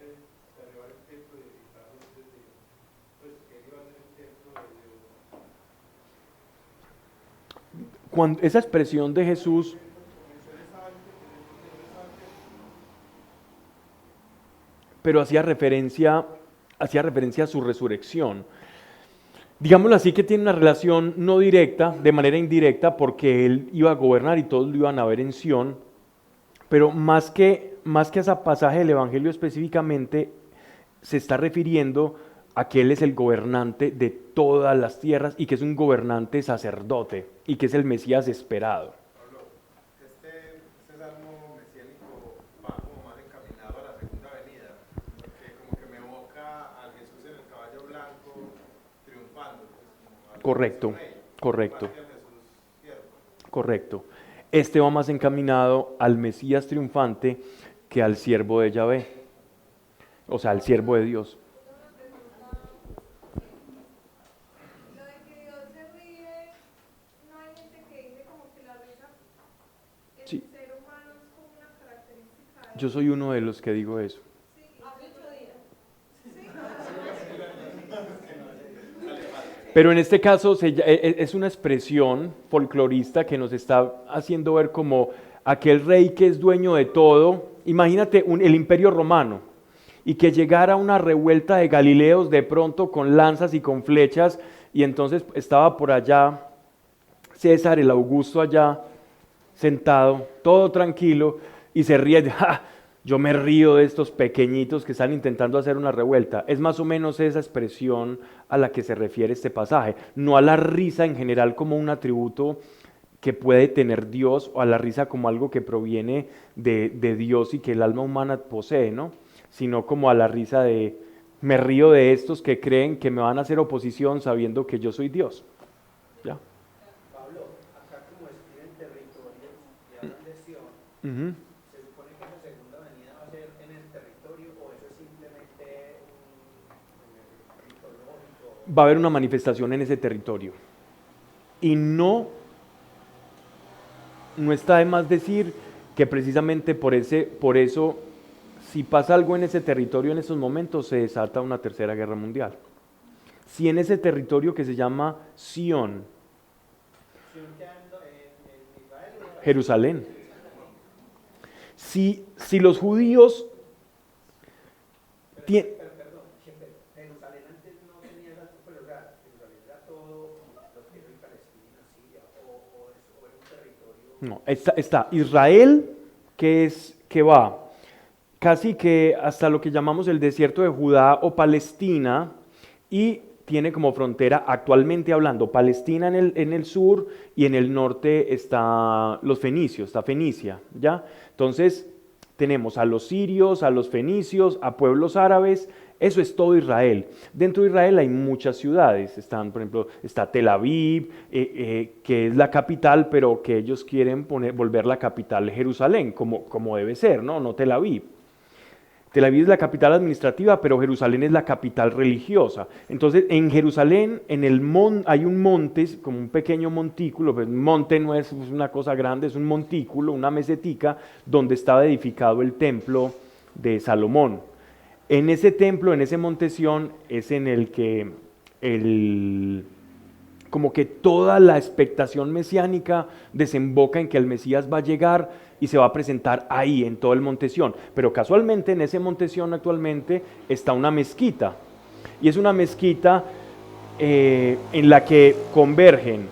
derribar el templo y edificarlo desde pues que él iba a ser el templo de Dios. Cuando esa expresión de Jesús, pero hacía referencia a su resurrección. Digámoslo así, que tiene una relación no directa, de manera indirecta, porque él iba a gobernar y todos lo iban a ver en Sión, pero más que a ese pasaje del Evangelio específicamente, se está refiriendo a que él es el gobernante de todas las tierras y que es un gobernante sacerdote y que es el Mesías esperado. Pablo, este salmo mesiánico va como más encaminado a la segunda venida, porque como que me evoca al Jesús en el caballo blanco triunfando. Pues, como al Correcto, rey, correcto, más que al Jesús siervo. correcto. Este va más encaminado al Mesías triunfante que al siervo de Yahvé, o sea, al siervo de Dios. Lo de que Dios se ríe, no hay gente que dice como que la risa en Sí. el ser humano es como una característica de Yo soy uno de los que digo eso. sí, hace 8 días. Pero en este caso es una expresión folclorista que nos está haciendo ver como aquel rey que es dueño de todo. Imagínate el imperio romano y que llegara una revuelta de Galileos de pronto con lanzas y con flechas y entonces estaba por allá César, el Augusto allá sentado, todo tranquilo y se ríe de, ¡ja! Yo me río de estos pequeñitos que están intentando hacer una revuelta. Es más o menos esa expresión a la que se refiere este pasaje, no a la risa en general como un atributo que puede tener Dios o a la risa como algo que proviene de Dios y que el alma humana posee, ¿no? Sino como a la risa de, me río de estos que creen que me van a hacer oposición sabiendo que yo soy Dios. ¿Ya? Pablo, acá como escriben territorios y hablan de Sion, Ujú. ¿se supone que esa segunda venida va a ser en el territorio o eso es simplemente un mitológico? Va a haber una manifestación en ese territorio. Y no está de más decir que precisamente por eso, si pasa algo en ese territorio en esos momentos, se desata una tercera guerra mundial. si en ese territorio que se llama Sión, Jerusalén, si los judíos Jerusalén antes no tenía esa, pues, o sea, Jerusalén era todo lo que es hoy Palestina, Siria, o era un territorio. no, está Israel, que va casi que hasta lo que llamamos el desierto de Judá o Palestina, y tiene como frontera, actualmente hablando, Palestina en el sur, y en el norte está los fenicios, está Fenicia, ¿ya? Entonces tenemos a los sirios, a los fenicios, a pueblos árabes. Eso es todo Israel. Dentro de Israel hay muchas ciudades. Están, por ejemplo, está Tel Aviv, que es la capital, pero que ellos quieren volver la capital Jerusalén, como debe ser, ¿no? No Tel Aviv. Tel Aviv es la capital administrativa, pero Jerusalén es la capital religiosa. Entonces, en Jerusalén, hay un monte, como un pequeño montículo, pues un monte no es una cosa grande, es un montículo, una mesetica, donde estaba edificado el templo de Salomón. En ese templo, en ese monte Sión, es en el que como que toda la expectación mesiánica desemboca en que el Mesías va a llegar y se va a presentar ahí, en todo el monte Sión. Pero casualmente en ese monte Sión actualmente está una mezquita, y es una mezquita en la que convergen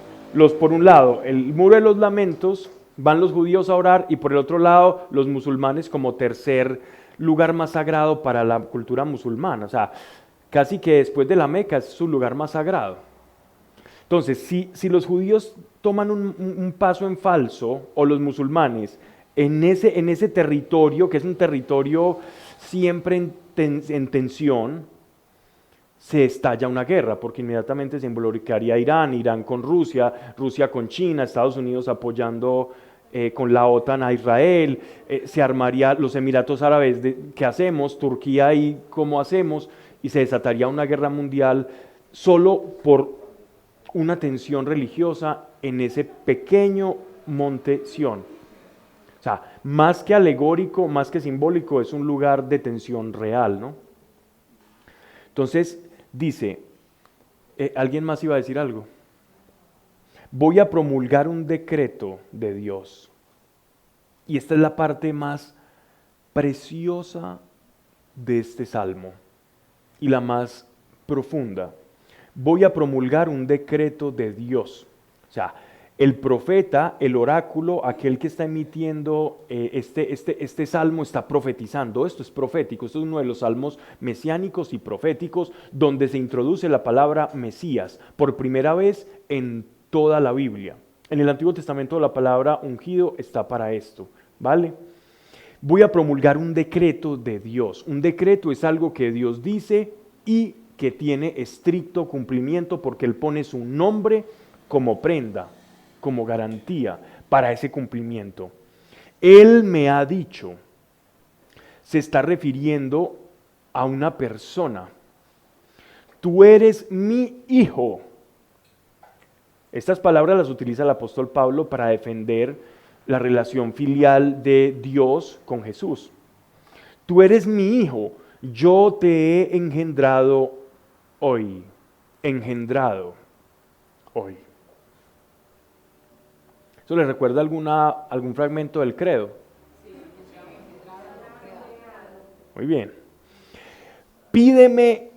por un lado, el muro de los lamentos, van los judíos a orar, y por el otro lado, los musulmanes como tercer lugar más sagrado para la cultura musulmana. O sea, casi que después de la Meca es su lugar más sagrado. Entonces, si los judíos toman un paso en falso, o los musulmanes, en ese territorio, que es un territorio siempre en tensión, se estalla una guerra, porque inmediatamente se involucraría Irán con Rusia, Rusia con China, Estados Unidos apoyando con la OTAN a Israel, se armaría los Emiratos Árabes, ¿qué hacemos? Turquía, ¿y cómo hacemos? Y se desataría una guerra mundial solo por una tensión religiosa en ese pequeño monte Sión. O sea, más que alegórico, más que simbólico, es un lugar de tensión real, ¿no? Entonces, dice, ¿alguien más iba a decir algo? Voy a promulgar un decreto de Dios. Y esta es la parte más preciosa de este salmo y la más profunda. Voy a promulgar un decreto de Dios. O sea, el profeta, el oráculo, aquel que está emitiendo este salmo, está profetizando. Esto es profético, esto es uno de los salmos mesiánicos y proféticos donde se introduce la palabra Mesías por primera vez en toda la Biblia. En el Antiguo Testamento la palabra ungido está para esto, ¿vale? Voy a promulgar un decreto de Dios. Un decreto es algo que Dios dice y que tiene estricto cumplimiento, porque Él pone su nombre como prenda, como garantía para ese cumplimiento. Él me ha dicho, se está refiriendo a una persona. Tú eres mi hijo. Estas palabras las utiliza el apóstol Pablo para defender la relación filial de Dios con Jesús. Tú eres mi hijo, yo te he engendrado hoy. Engendrado hoy. ¿Eso les recuerda algún fragmento del credo? Muy bien. Pídeme,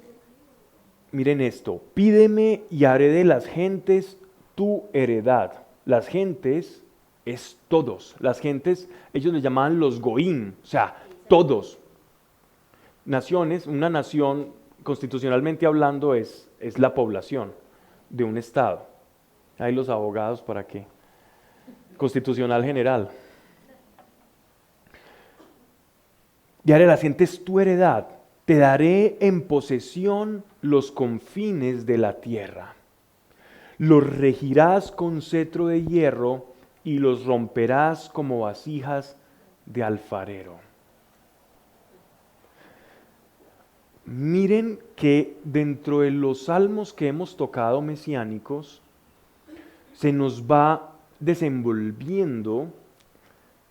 miren esto, pídeme y haré de las gentes tu heredad. Las gentes es todos. Las gentes, ellos les llamaban los goín, o sea, todos. Naciones, una nación constitucionalmente hablando es la población de un estado. Hay los abogados para qué. Constitucional general. Y haré las gentes tu heredad. Te daré en posesión los confines de la tierra. Los regirás con cetro de hierro y los romperás como vasijas de alfarero. Miren que dentro de los salmos que hemos tocado mesiánicos, se nos va desenvolviendo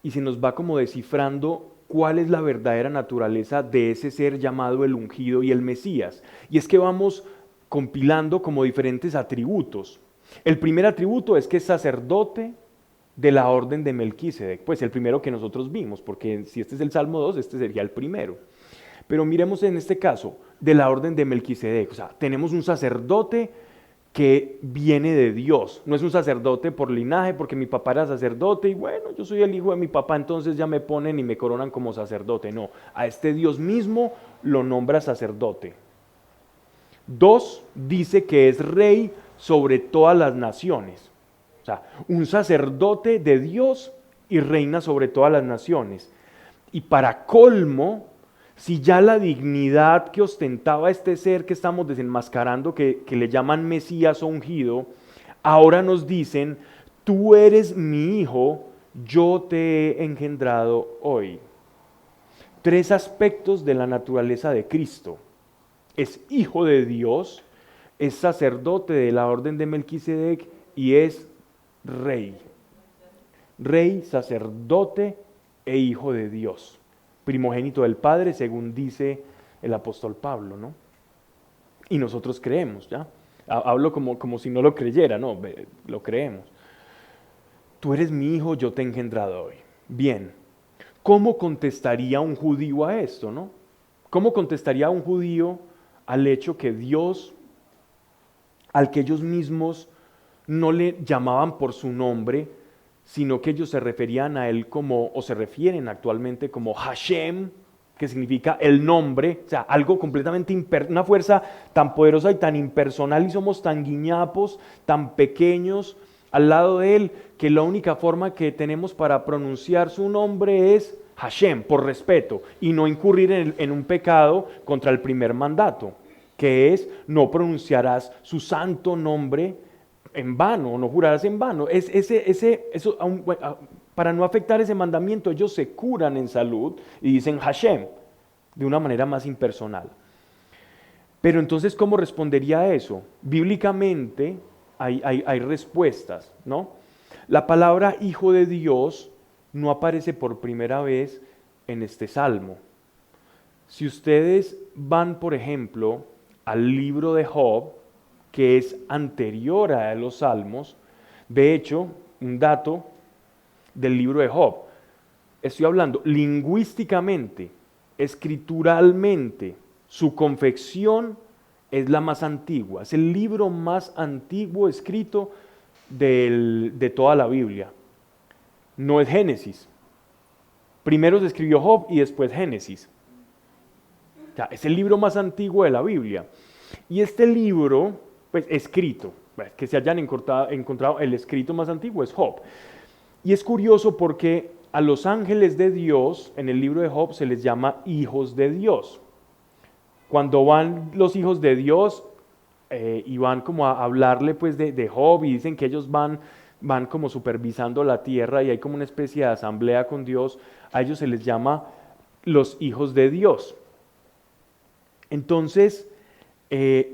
y se nos va como descifrando cuál es la verdadera naturaleza de ese ser llamado el ungido y el Mesías. Y es que vamos compilando como diferentes atributos. El primer atributo es que es sacerdote de la orden de Melquisedec, pues el primero que nosotros vimos, porque si este es el Salmo 2, este sería el primero. Pero miremos en este caso, de la orden de Melquisedec, o sea, tenemos un sacerdote que viene de Dios, no es un sacerdote por linaje, porque mi papá era sacerdote y bueno, yo soy el hijo de mi papá, entonces ya me ponen y me coronan como sacerdote. No, a este Dios mismo lo nombra sacerdote. 2, dice que es rey sobre todas las naciones. O sea, un sacerdote de Dios y reina sobre todas las naciones. Y para colmo, si ya la dignidad que ostentaba este ser que estamos desenmascarando, que le llaman Mesías o ungido, ahora nos dicen, tú eres mi hijo, yo te he engendrado hoy. 3 aspectos de la naturaleza de Cristo. Es hijo de Dios, es sacerdote de la orden de Melquisedec y es rey. Rey, sacerdote e hijo de Dios. Primogénito del Padre, según dice el apóstol Pablo, ¿no? Y nosotros creemos, ¿ya? Hablo como si no lo creyera, no, lo creemos. Tú eres mi hijo, yo te he engendrado hoy. Bien, ¿cómo contestaría un judío a esto, no? ¿Cómo contestaría un judío al hecho que Dios, al que ellos mismos no le llamaban por su nombre, sino que ellos se referían a él como, o se refieren actualmente como Hashem, que significa el nombre, o sea, algo completamente, una fuerza tan poderosa y tan impersonal, y somos tan guiñapos, tan pequeños al lado de él, que la única forma que tenemos para pronunciar su nombre es Hashem, por respeto, y no incurrir en un pecado contra el primer mandato, que es no pronunciarás su santo nombre en vano, no jurarás en vano. Para no afectar ese mandamiento, ellos se curan en salud y dicen Hashem, de una manera más impersonal. Pero entonces, ¿cómo respondería a eso? Bíblicamente hay respuestas, ¿no? La palabra hijo de Dios no aparece por primera vez en este salmo. Si ustedes van, por ejemplo, al libro de Job, que es anterior a los salmos, de hecho, un dato del libro de Job, estoy hablando lingüísticamente, escrituralmente, su confección es la más antigua, es el libro más antiguo escrito de toda la Biblia. No es Génesis. Primero se escribió Job y después Génesis. O sea, es el libro más antiguo de la Biblia. Y este libro, pues escrito, que se hayan encontrado el escrito más antiguo es Job. Y es curioso porque a los ángeles de Dios, en el libro de Job, se les llama hijos de Dios. Cuando van los hijos de Dios y van como a hablarle pues de Job y dicen que ellos van como supervisando la tierra y hay como una especie de asamblea con Dios, a ellos se les llama los hijos de Dios. Entonces,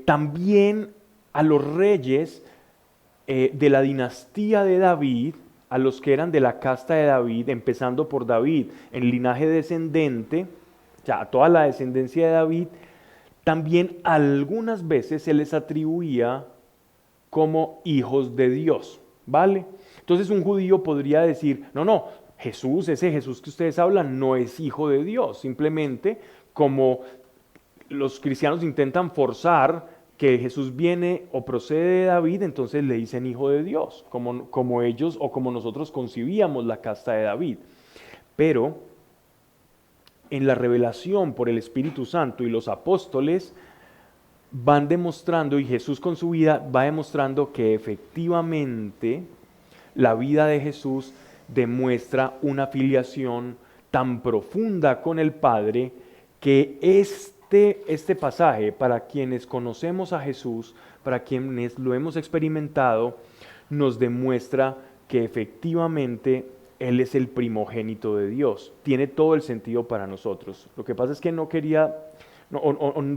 también a los reyes de la dinastía de David, a los que eran de la casta de David, empezando por David, en linaje descendente, o sea, a toda la descendencia de David, también algunas veces se les atribuía como hijos de Dios, ¿vale? Entonces un judío podría decir, no, Jesús, ese Jesús que ustedes hablan, no es hijo de Dios, simplemente como los cristianos intentan forzar que Jesús viene o procede de David, entonces le dicen hijo de Dios, como ellos o como nosotros concibíamos la casta de David. Pero en la revelación por el Espíritu Santo y los apóstoles van demostrando, y Jesús con su vida va demostrando que efectivamente la vida de Jesús demuestra una filiación tan profunda con el Padre que este pasaje, para quienes conocemos a Jesús, para quienes lo hemos experimentado, nos demuestra que efectivamente Él es el primogénito de Dios. Tiene todo el sentido para nosotros. Lo que pasa es que no quería,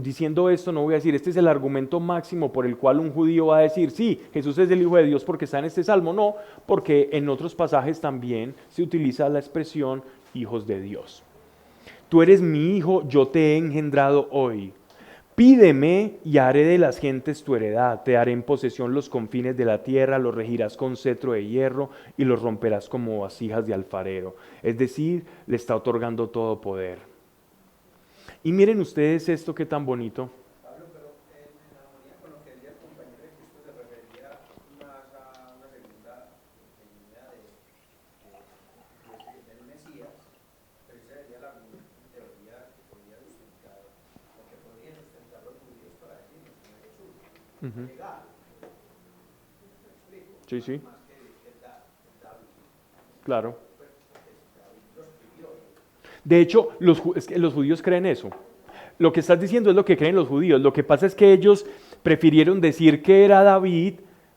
diciendo esto, no voy a decir, este es el argumento máximo por el cual un judío va a decir, sí, Jesús es el Hijo de Dios porque está en este salmo. No, porque en otros pasajes también se utiliza la expresión hijos de Dios. Tú eres mi hijo, yo te he engendrado hoy. Pídeme y haré de las gentes tu heredad, te daré en posesión los confines de la tierra, los regirás con cetro de hierro y los romperás como vasijas de alfarero. Es decir, le está otorgando todo poder. Y miren ustedes esto que tan bonito. Pablo, pero en armonía con lo que decía el compañero de Cristo, se refería más a una segunda venida del Mesías, pero esa sería la teoría que podría sustentar, o que podrían sustentar los judíos para decir no es Jesús, Ujú. llegar. ¿Me explico? Sí, sí, Más que David, claro. pues, porque David lo escribió. De hecho, es que los judíos creen eso. Lo que estás diciendo es lo que creen los judíos. Lo que pasa es que ellos prefirieron decir que era David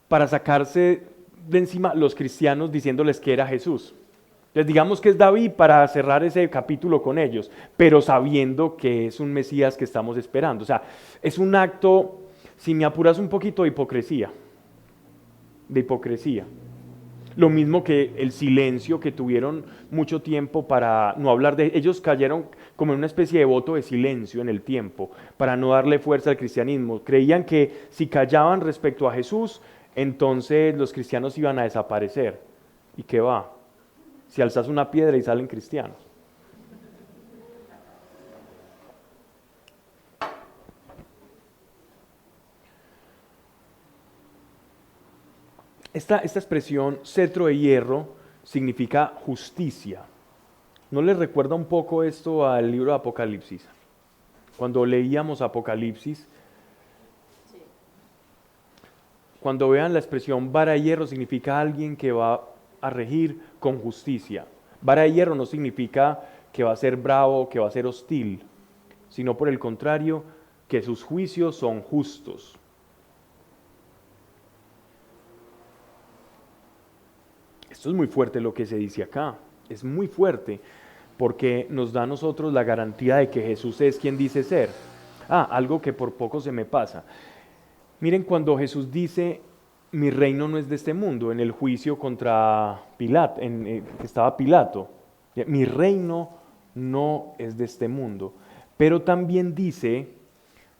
para sacarse de encima los cristianos diciéndoles que era Jesús. Les digamos que es David para cerrar ese capítulo con ellos, pero sabiendo que es un Mesías que estamos esperando. O sea, es un acto, si me apuras, un poquito de hipocresía. De hipocresía. Lo mismo que el silencio que tuvieron mucho tiempo para no hablar de... Ellos cayeron como en una especie de voto de silencio en el tiempo, para no darle fuerza al cristianismo. Creían que si callaban respecto a Jesús, entonces los cristianos iban a desaparecer. ¿Y qué va? Si alzas una piedra y salen cristianos. Esta expresión cetro de hierro significa justicia. ¿No les recuerda un poco esto al libro de Apocalipsis? Cuando leíamos Apocalipsis, cuando vean la expresión vara de hierro significa alguien que va a regir con justicia. Vara de hierro no significa que va a ser bravo, que va a ser hostil, sino por el contrario, que sus juicios son justos. Esto es muy fuerte lo que se dice acá, es muy fuerte, porque nos da a nosotros la garantía de que Jesús es quien dice ser. Algo que por poco se me pasa. Miren cuando Jesús dice, mi reino no es de este mundo, en el juicio contra Pilato, que estaba Pilato, mi reino no es de este mundo. Pero también dice,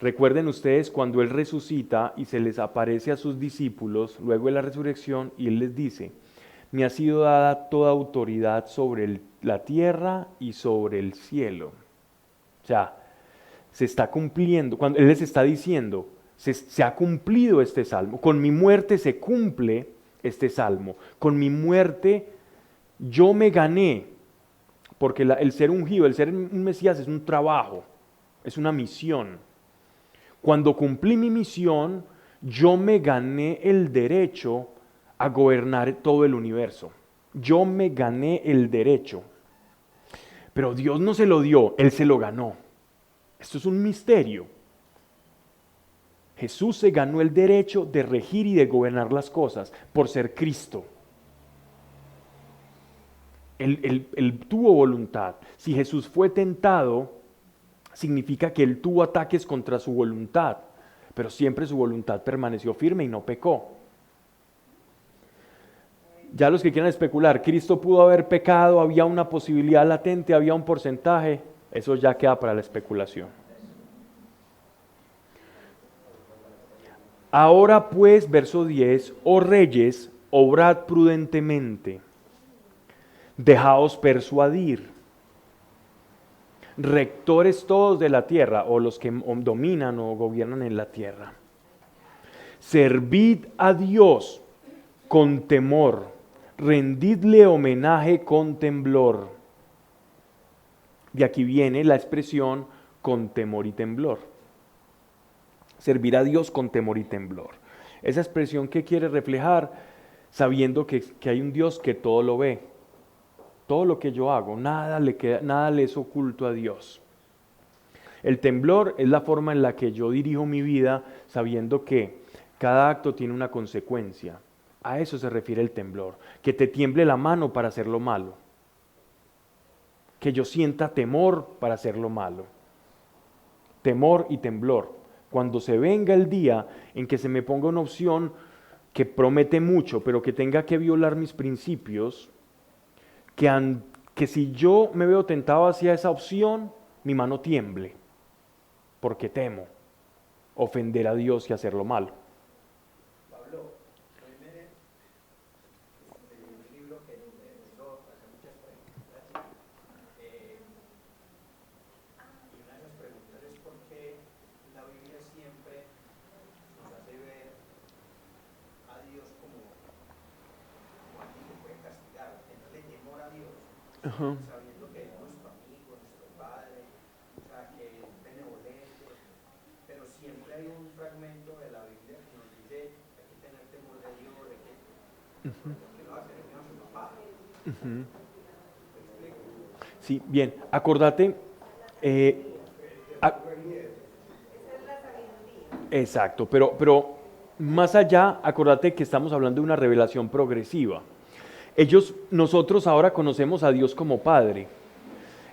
recuerden ustedes cuando Él resucita y se les aparece a sus discípulos, luego de la resurrección, y Él les dice, me ha sido dada toda autoridad sobre la tierra y sobre el cielo. O sea, se está cumpliendo, cuando Él les está diciendo, se ha cumplido este salmo, con mi muerte se cumple este salmo, con mi muerte yo me gané, porque el ser ungido, el ser un Mesías es un trabajo, es una misión. Cuando cumplí mi misión, yo me gané el derecho a gobernar todo el universo. Yo me gané el derecho. Pero Dios no se lo dio, Él se lo ganó. Esto es un misterio. Jesús se ganó el derecho de regir y de gobernar las cosas por ser Cristo. Él tuvo voluntad. Si Jesús fue tentado, significa que Él tuvo ataques contra su voluntad, pero siempre su voluntad permaneció firme y no pecó. Ya los que quieran especular, Cristo pudo haber pecado, había una posibilidad latente, había un porcentaje, eso ya queda para la especulación. Ahora pues, verso 10, oh reyes, obrad prudentemente, dejaos persuadir, rectores todos de la tierra, o los que dominan o gobiernan en la tierra, servid a Dios con temor, rendidle homenaje con temblor. De aquí viene la expresión con temor y temblor. Servir a Dios con temor y temblor. Esa expresión que quiere reflejar, sabiendo que hay un Dios que todo lo ve. Todo lo que yo hago, nada le es oculto a Dios. El temblor es la forma en la que yo dirijo mi vida, sabiendo que cada acto tiene una consecuencia. A eso se refiere el temblor, que te tiemble la mano para hacer lo malo, que yo sienta temor para hacer lo malo. Temor y temblor. Cuando se venga el día en que se me ponga una opción que promete mucho, pero que tenga que violar mis principios, que si yo me veo tentado hacia esa opción, mi mano tiemble, porque temo. ofender a Dios y hacerlo malo. Pablo, hoy leí un libro que me hizo hacer muchas preguntas. Y una de las preguntas es por qué la Biblia siempre nos hace ver a Dios como alguien que puede castigar, que no le temor a Dios, Ajá. sabiendo que es nuestro amigo, nuestro Padre, o sea, que es benevolente, pero siempre hay un fragmento de la Biblia que nos dice hay que tener temor de Dios, de que lo hace a mi papá. Ujú. ¿Me explico? Sí, bien, acordate, a- exacto, pero más allá, acordate que estamos hablando de una revelación progresiva. Nosotros ahora conocemos a Dios como Padre.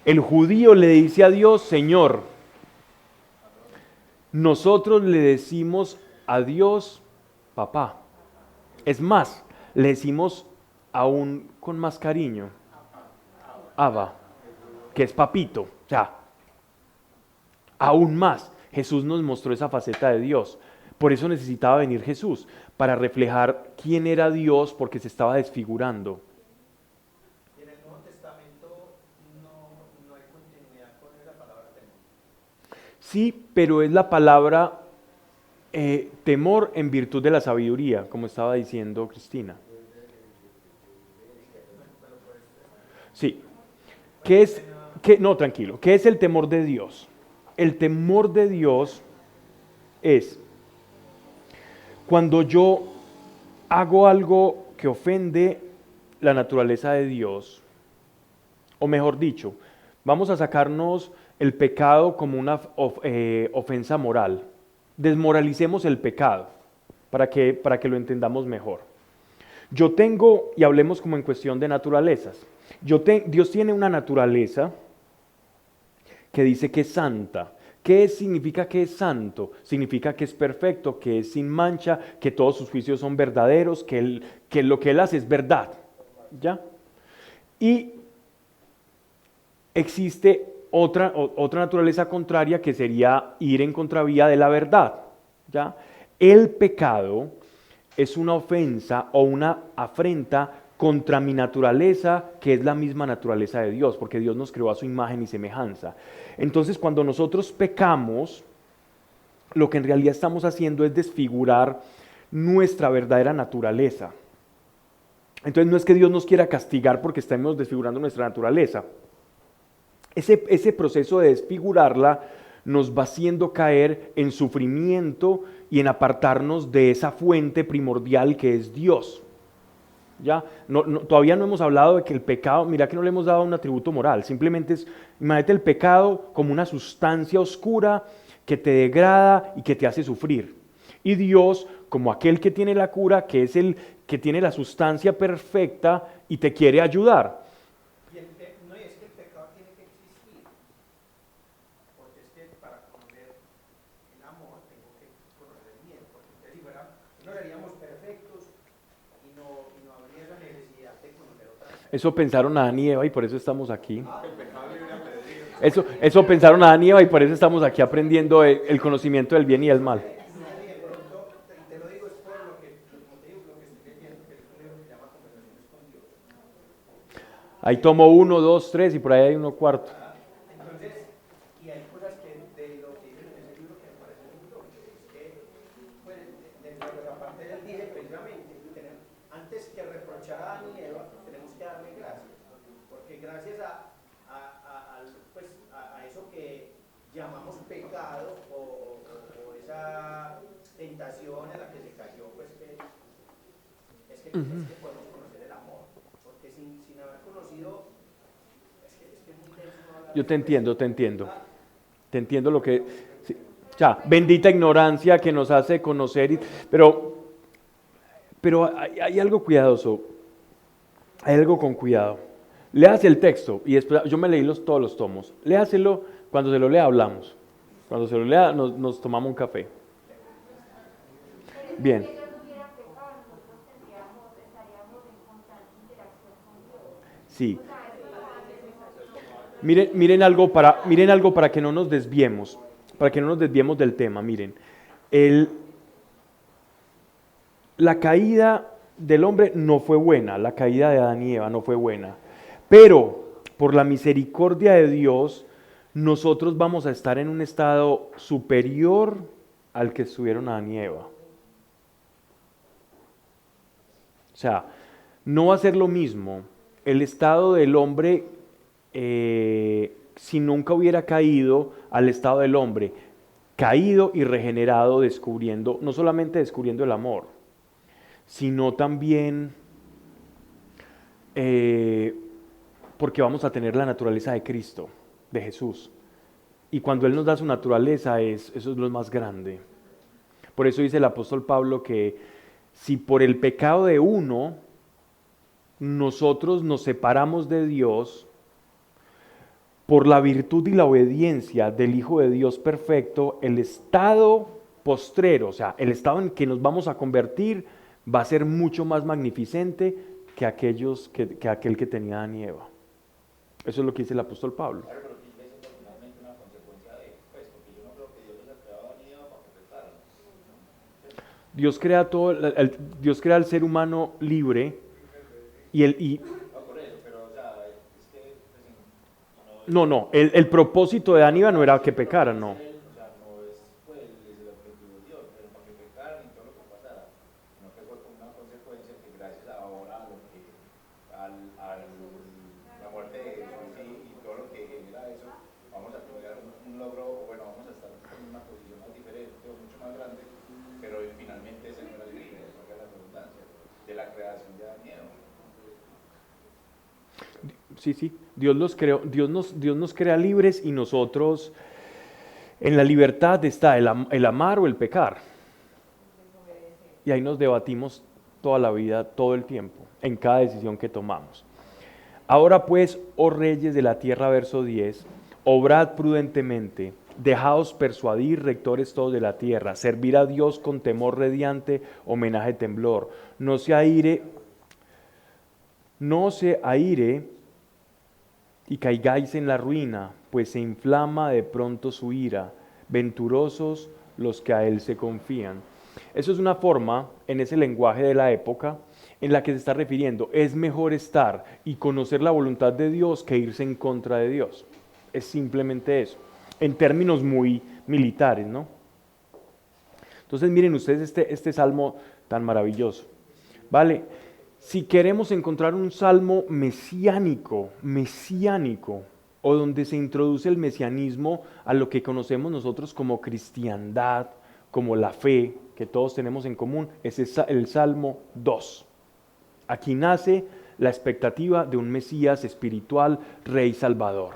El judío le dice a Dios, Señor. Nosotros le decimos a Dios, papá. Es más, le decimos aún con más cariño, Abba, que es papito. O sea, aún más, Jesús nos mostró esa faceta de Dios. Por eso necesitaba venir Jesús, para reflejar quién era Dios, porque se estaba desfigurando. Y en el Nuevo Testamento no hay continuidad con esa palabra temor. Sí, pero es la palabra temor en virtud de la sabiduría, como estaba diciendo Cristina. Sí. No, tranquilo. ¿Qué es el temor de Dios? El temor de Dios es cuando yo hago algo que ofende la naturaleza de Dios, o mejor dicho, vamos a sacarnos el pecado como una ofensa moral. Desmoralicemos el pecado para que lo entendamos mejor. Yo tengo, y hablemos como en cuestión de naturalezas, Dios tiene una naturaleza que dice que es santa. ¿Qué significa que es santo? Significa que es perfecto, que es sin mancha, que todos sus juicios son verdaderos, que lo que Él hace es verdad. ¿Ya? Y existe otra naturaleza contraria que sería ir en contravía de la verdad. ¿Ya? El pecado es una ofensa o una afrenta contra mi naturaleza, que es la misma naturaleza de Dios, porque Dios nos creó a su imagen y semejanza. Entonces, cuando nosotros pecamos, lo que en realidad estamos haciendo es desfigurar nuestra verdadera naturaleza. Entonces, no es que Dios nos quiera castigar porque estemos desfigurando nuestra naturaleza. Ese proceso de desfigurarla nos va haciendo caer en sufrimiento y en apartarnos de esa fuente primordial que es Dios. ¿Ya? Todavía no hemos hablado de que el pecado, mira que no le hemos dado un atributo moral, simplemente imagínate el pecado como una sustancia oscura que te degrada y que te hace sufrir. Y Dios como aquel que tiene la cura, que es el que tiene la sustancia perfecta y te quiere ayudar. Y no, es que el pecado tiene que existir, porque es que para conocer el amor tengo que conocer el miedo, porque entonces si no seríamos perfectos y no habría esa necesidad de conocer otra cosa. Eso pensaron Adán y Eva y por eso estamos aquí. Eso pensaron Adán y Eva y por eso estamos aquí aprendiendo el conocimiento del bien y del mal. Te lo digo es por lo que, como te digo, lo que estoy leyendo, que es un libro que se llama Conversaciones con Dios. Ahí tomo 1, 2, 3 y por ahí hay uno cuarto. Entonces, y hay cosas que de lo que dice en ese libro que me parecen muy lógicas, es que, pues, dentro de la parte del dice precisamente, antes que reprochar a Adán y Eva, tenemos que darle gracias, porque gracias a eso que llamamos pecado o esa tentación en la que se cayó, pues es que podemos conocer el amor, porque sin haber conocido, es que es muy denso no hablar. Yo te entiendo. Te entiendo lo que... Sí. O sea, bendita ignorancia que nos hace conocer, pero hay algo cuidadoso, hay algo con cuidado. Léase el texto, y después, yo me leí todos los tomos, léaselo, cuando se lo lea hablamos, cuando se lo lea nos tomamos un café. Bien. Si ellos no hubieran pecado, nosotros estaríamos en constante interacción con Dios. Sí. O sea, eso Miren algo para que no nos desviemos, del tema. Miren, La caída del hombre no fue buena, la caída de Adán y Eva no fue buena, pero por la misericordia de Dios, nosotros vamos a estar en un estado superior al que estuvieron Adán y Eva. O sea, no va a ser lo mismo el estado del hombre si nunca hubiera caído al estado del hombre caído y regenerado, descubriendo, no solamente descubriendo el amor, sino también porque vamos a tener la naturaleza de Cristo, de Jesús. Y cuando Él nos da su naturaleza, eso es lo más grande. Por eso dice el apóstol Pablo que si por el pecado de uno nosotros nos separamos de Dios, por la virtud y la obediencia del Hijo de Dios perfecto, el estado postrero, o sea, el estado en que nos vamos a convertir, va a ser mucho más magnificente que aquel que tenía Adán y Eva. Eso es lo que dice el apóstol Pablo. Claro, pero que es finalmente una consecuencia de, pues, porque yo no creo que Dios los ha creado a Adán y Eva para que pecaran. Dios crea al ser humano libre y No, por eso, pero, o sea, es que, pues, no, el propósito de Adán y Eva no era que pecaran, no. o sea, no es, pues, el objetivo de Dios, pero para que pecaran y todo lo que pasara, sino que fue como una consecuencia que gracias ahora a lo que, la muerte de Jesús y todo lo que genera eso, vamos a lograr un logro, bueno, vamos a estar en una posición más diferente o mucho más grande, pero finalmente ese no era el fin, eso era la redundancia de la creación de Adán y Eva. Sí, Dios los creó, Dios nos crea libres y nosotros, en la libertad está el amar o el pecar. Y ahí nos debatimos toda la vida, todo el tiempo, en cada decisión que tomamos. Ahora pues, oh reyes de la tierra, verso 10, obrad prudentemente, dejaos persuadir, rectores todos de la tierra, servir a Dios con temor radiante, homenaje temblor, no se aire y caigáis en la ruina, pues se inflama de pronto su ira, venturosos los que a él se confían. Eso es una forma, en ese lenguaje de la época, en la que se está refiriendo, es mejor estar y conocer la voluntad de Dios que irse en contra de Dios. Es simplemente eso, en términos muy militares, ¿no? Entonces miren ustedes este salmo tan maravilloso, ¿vale? Si queremos encontrar un salmo mesiánico, o donde se introduce el mesianismo a lo que conocemos nosotros como cristiandad, como la fe que todos tenemos en común, es el Salmo 2. Aquí nace la expectativa de un Mesías espiritual, Rey Salvador.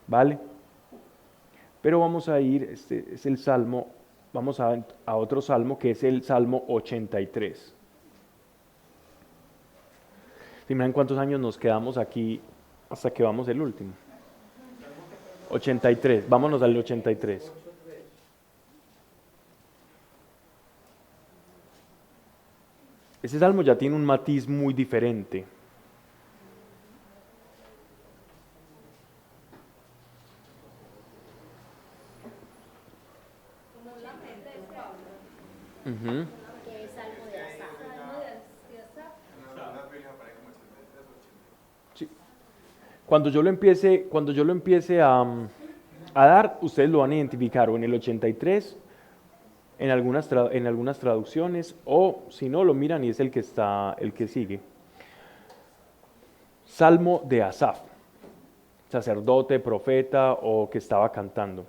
¿Vale? Pero vamos a ir, este es el Salmo, vamos a otro Salmo que es el Salmo 83. ¿Se imaginan cuántos años nos quedamos aquí hasta que vamos el último? 83, vámonos al 83. Ese salmo ya tiene un matiz muy diferente. Uh-huh. Que es algo de Asaf. Una Biblia aparece como 83 o 80. Sí. Cuando yo lo empiece a dar, ustedes lo van a identificar o en el 83, en algunas traducciones, o si no, lo miran y es el que sigue. Salmo de Asaf, sacerdote, profeta o que estaba cantando.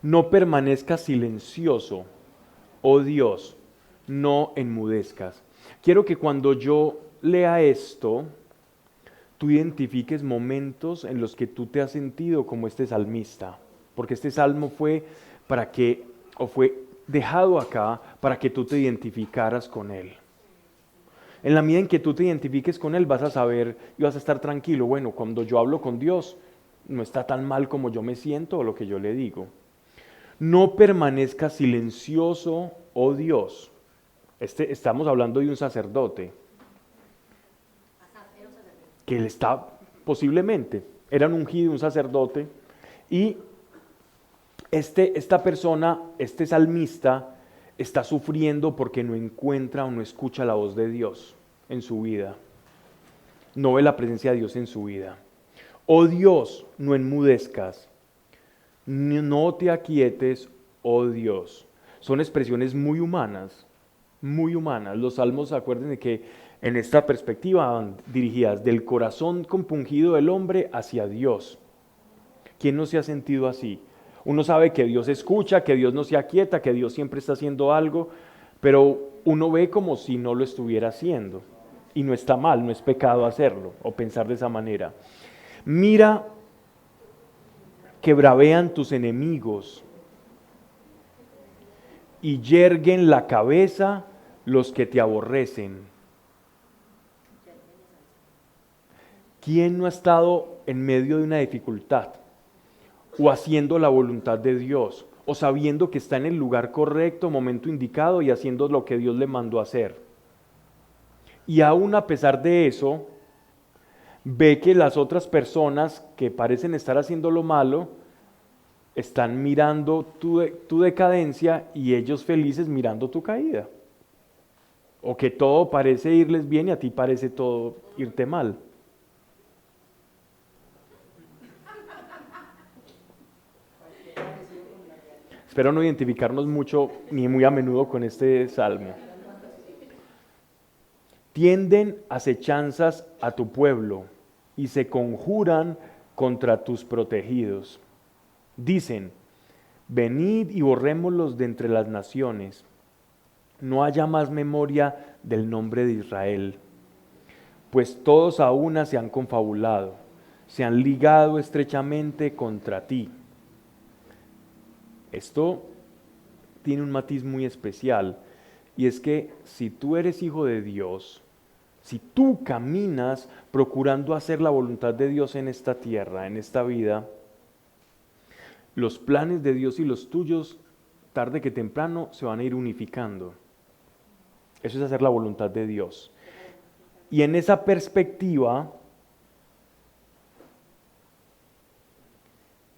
No permanezcas silencioso, oh Dios, no enmudezcas. Quiero que cuando yo lea esto, tú identifiques momentos en los que tú te has sentido como este salmista, porque este salmo fue dejado acá para que tú te identificaras con él. En la medida en que tú te identifiques con él, vas a saber y vas a estar tranquilo. Bueno, cuando yo hablo con Dios, no está tan mal como yo me siento o lo que yo le digo. No permanezca silencioso, oh Dios. Estamos hablando de un sacerdote. Que él está, posiblemente, era un ungido, un sacerdote, y esta persona, este salmista, está sufriendo porque no encuentra o no escucha la voz de Dios en su vida. No ve la presencia de Dios en su vida. Oh Dios, no enmudezcas, no te aquietes, oh Dios. Son expresiones muy humanas, muy humanas. Los salmos, acuérdense que en esta perspectiva van dirigidas del corazón compungido del hombre hacia Dios. ¿Quién no se ha sentido así? Uno sabe que Dios escucha, que Dios no se aquieta, que Dios siempre está haciendo algo, pero uno ve como si no lo estuviera haciendo. Y no está mal, no es pecado hacerlo o pensar de esa manera. Mira que bravean tus enemigos y yerguen la cabeza los que te aborrecen. ¿Quién no ha estado en medio de una dificultad o haciendo la voluntad de Dios o sabiendo que está en el lugar correcto, momento indicado y haciendo lo que Dios le mandó a hacer? Y aún a pesar de eso, ve que las otras personas que parecen estar haciendo lo malo están mirando tu decadencia y ellos felices mirando tu caída. O que todo parece irles bien y a ti parece todo irte mal. Espero no identificarnos mucho ni muy a menudo con este salmo. Tienden acechanzas a tu pueblo y se conjuran contra tus protegidos. Dicen, venid y borrémoslos de entre las naciones. No haya más memoria del nombre de Israel. Pues todos a una se han confabulado, se han ligado estrechamente contra ti. Esto tiene un matiz muy especial, y es que si tú eres hijo de Dios, si tú caminas procurando hacer la voluntad de Dios en esta tierra, en esta vida, los planes de Dios y los tuyos, tarde que temprano, se van a ir unificando. Eso es hacer la voluntad de Dios. Y en esa perspectiva,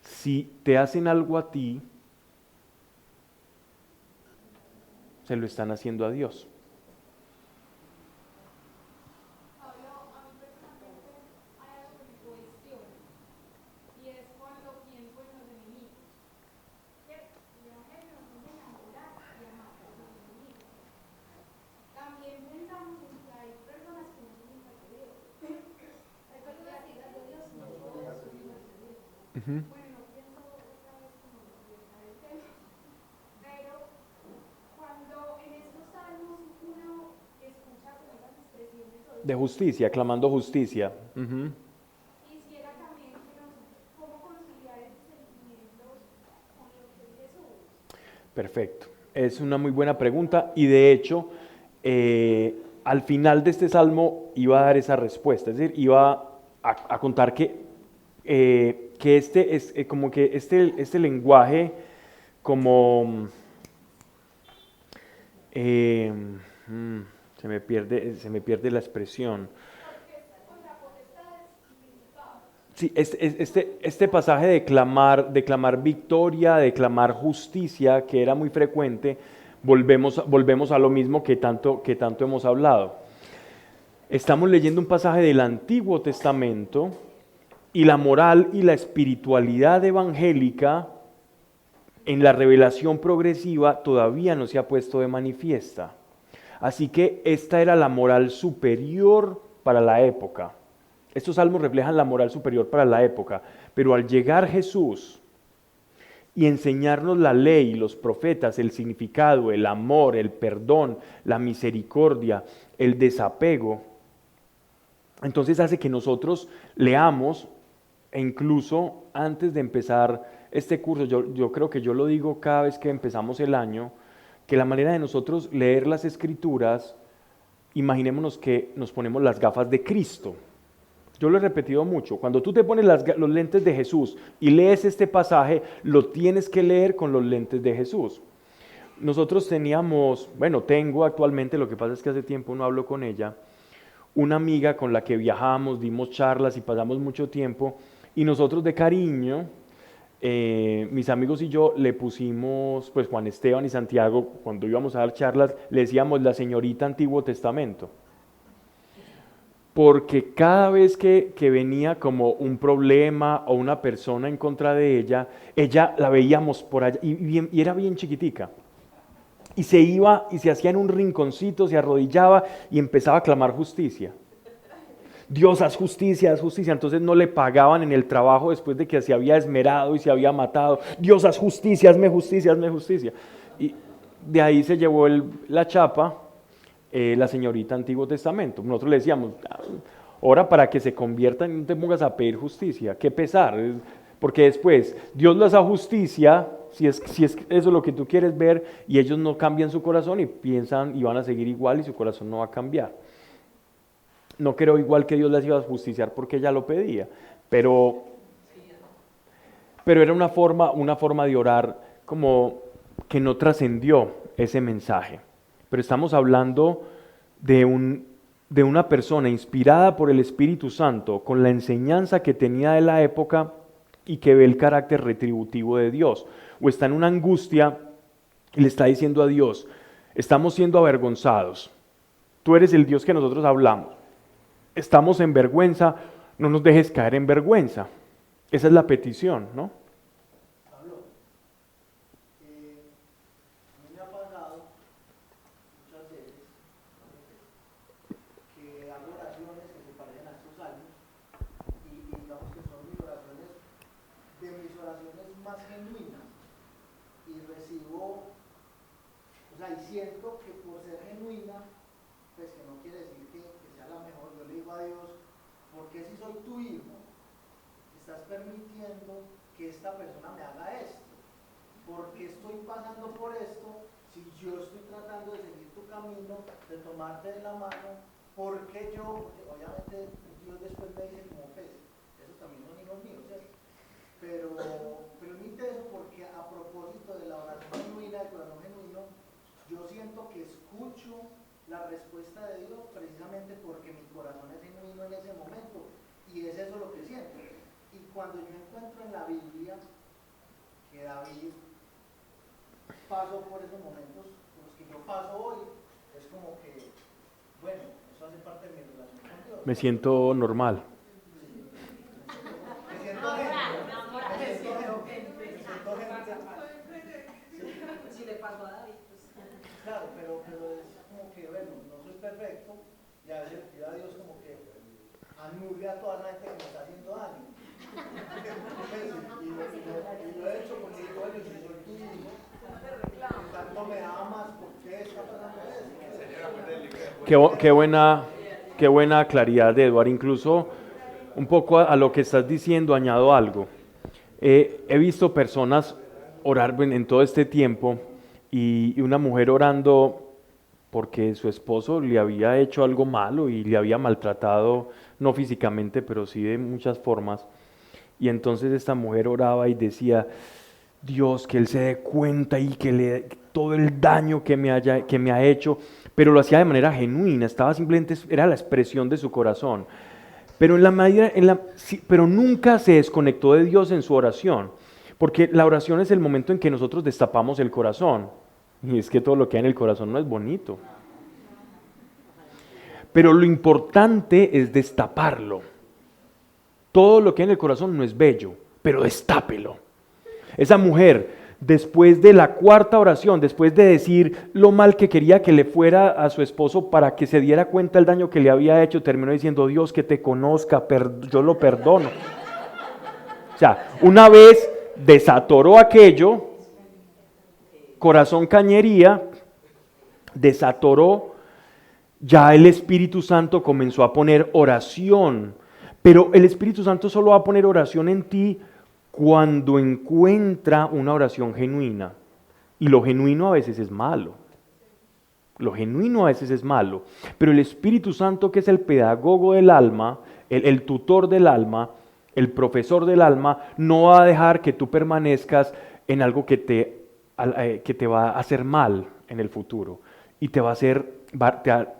si te hacen algo a ti, se lo están haciendo a Dios. Pablo, a mí personalmente hay algo que me cuestiona y es cuando pienso en los enemigos. ¿Cierto? El Evangelio nos enseña a orar y a amar a los enemigos. También pensamos en que hay personas que no son hijas de Dios. Hay personas que hijas de Dios no todas son hijas de Dios. Bueno, no pienso otra vez como desviar el tema, pero cuando en estos salmos uno escucha como esas expresiones De justicia, clamando justicia. quisiera también que cómo conciliar esos sentimientos con lo que es Jesús. Perfecto. Es una muy buena pregunta y de hecho, al final de este salmo iba a dar esa respuesta. Es decir, iba a contar que este es como que este lenguaje como... se me pierde la expresión. Sí, este pasaje de clamar victoria, de clamar justicia, que era muy frecuente, volvemos a lo mismo que tanto hemos hablado. Estamos leyendo un pasaje del Antiguo Testamento y la moral y la espiritualidad evangélica en la revelación progresiva todavía no se ha puesto de manifiesta. Así que esta era la moral superior para la época. Estos salmos reflejan la moral superior para la época, pero al llegar Jesús y enseñarnos la ley, los profetas, el significado, el amor, el perdón, la misericordia, el desapego, entonces hace que nosotros leamos, e incluso antes de empezar este curso, yo creo que yo lo digo cada vez que empezamos el año, que la manera de nosotros leer las Escrituras, imaginémonos que nos ponemos las gafas de Cristo. Yo lo he repetido mucho, cuando tú te pones los lentes de Jesús y lees este pasaje, lo tienes que leer con los lentes de Jesús. Nosotros tengo actualmente, lo que pasa es que hace tiempo no hablo con ella, una amiga con la que viajamos, dimos charlas y pasamos mucho tiempo, y nosotros de cariño mis amigos y yo le pusimos, pues Juan Esteban y Santiago, cuando íbamos a dar charlas, le decíamos la señorita Antiguo Testamento. Porque cada vez que venía como un problema o una persona en contra de ella la veíamos por allá, y era bien chiquitica. Y se iba y se hacía en un rinconcito, se arrodillaba y empezaba a clamar justicia. Dios, haz justicia, haz justicia. Entonces no le pagaban en el trabajo después de que se había esmerado y se había matado. Dios, haz justicia, hazme justicia, hazme justicia. Y de ahí se llevó la chapa, la señorita Antiguo Testamento. Nosotros le decíamos, ora para que se conviertan y no te pongas a pedir justicia. Qué pesar, porque después Dios les da justicia, si es eso lo que tú quieres ver, y ellos no cambian su corazón y piensan y van a seguir igual y su corazón no va a cambiar. No creo igual que Dios les iba a justiciar porque ella lo pedía, pero era una forma de orar como que no trascendió ese mensaje. Pero estamos hablando de una persona inspirada por el Espíritu Santo, con la enseñanza que tenía de la época y que ve el carácter retributivo de Dios. O está en una angustia y le está diciendo a Dios, estamos siendo avergonzados, tú eres el Dios que nosotros hablamos, estamos en vergüenza, no nos dejes caer en vergüenza. Esa es la petición, ¿no? Pablo, a mí me ha pasado muchas veces que hago oraciones que se parecen a estos años y digamos que son mis oraciones más genuinas y recibo, o sea, y siento que por ser genuina, pues que no quiere decir que sea la mejor. Yo le digo a Dios, ¿por qué si soy tu hijo estás permitiendo que esta persona me haga esto? ¿Por qué estoy pasando por esto si yo estoy tratando de seguir tu camino, de tomarte de la mano? ¿Por qué yo? Porque obviamente Dios después me dice como pues, esos también son hijos míos, ¿cierto? Pero permite eso porque a propósito de la oración genuina, del corazón genuino, yo siento que escucho la respuesta de Dios precisamente porque mi corazón es genuino en ese momento y es eso lo que siento. Y cuando yo encuentro en la Biblia que David pasó por esos momentos por los que yo paso hoy, es como que, bueno, eso hace parte de mi relación con Dios. Me siento normal. Me siento Si le pasó a David, pues. Claro, pero es como que, bueno, no soy perfecto y a veces le pido a Dios como que anule a toda la gente que me está haciendo daño. Y lo he hecho porque digo, bueno, si soy tu hijo, tanto me amas, ¿por qué está pasando eso? Qué buena claridad, Eduardo. Incluso un poco a lo que estás diciendo añado algo. He visto personas orar en todo este tiempo y una mujer orando porque su esposo le había hecho algo malo y le había maltratado, no físicamente, pero sí de muchas formas. Y entonces esta mujer oraba y decía, Dios, que él se dé cuenta y que le dé todo el daño que me ha hecho, pero lo hacía de manera genuina, era la expresión de su corazón. Pero pero nunca se desconectó de Dios en su oración, porque la oración es el momento en que nosotros destapamos el corazón. Y es que todo lo que hay en el corazón no es bonito. Pero lo importante es destaparlo. Todo lo que hay en el corazón no es bello, pero destápelo. Esa mujer, después de la cuarta oración, después de decir lo mal que quería que le fuera a su esposo para que se diera cuenta del daño que le había hecho, terminó diciendo, Dios que te conozca, yo lo perdono. O sea, una vez desatoró aquello, corazón cañería, desatoró, ya el Espíritu Santo comenzó a poner oración, pero el Espíritu Santo solo va a poner oración en ti cuando encuentra una oración genuina. Y lo genuino a veces es malo. Pero el Espíritu Santo, que es el pedagogo del alma, el tutor del alma, el profesor del alma, no va a dejar que tú permanezcas en algo que te va a hacer mal en el futuro. Y te va a hacer,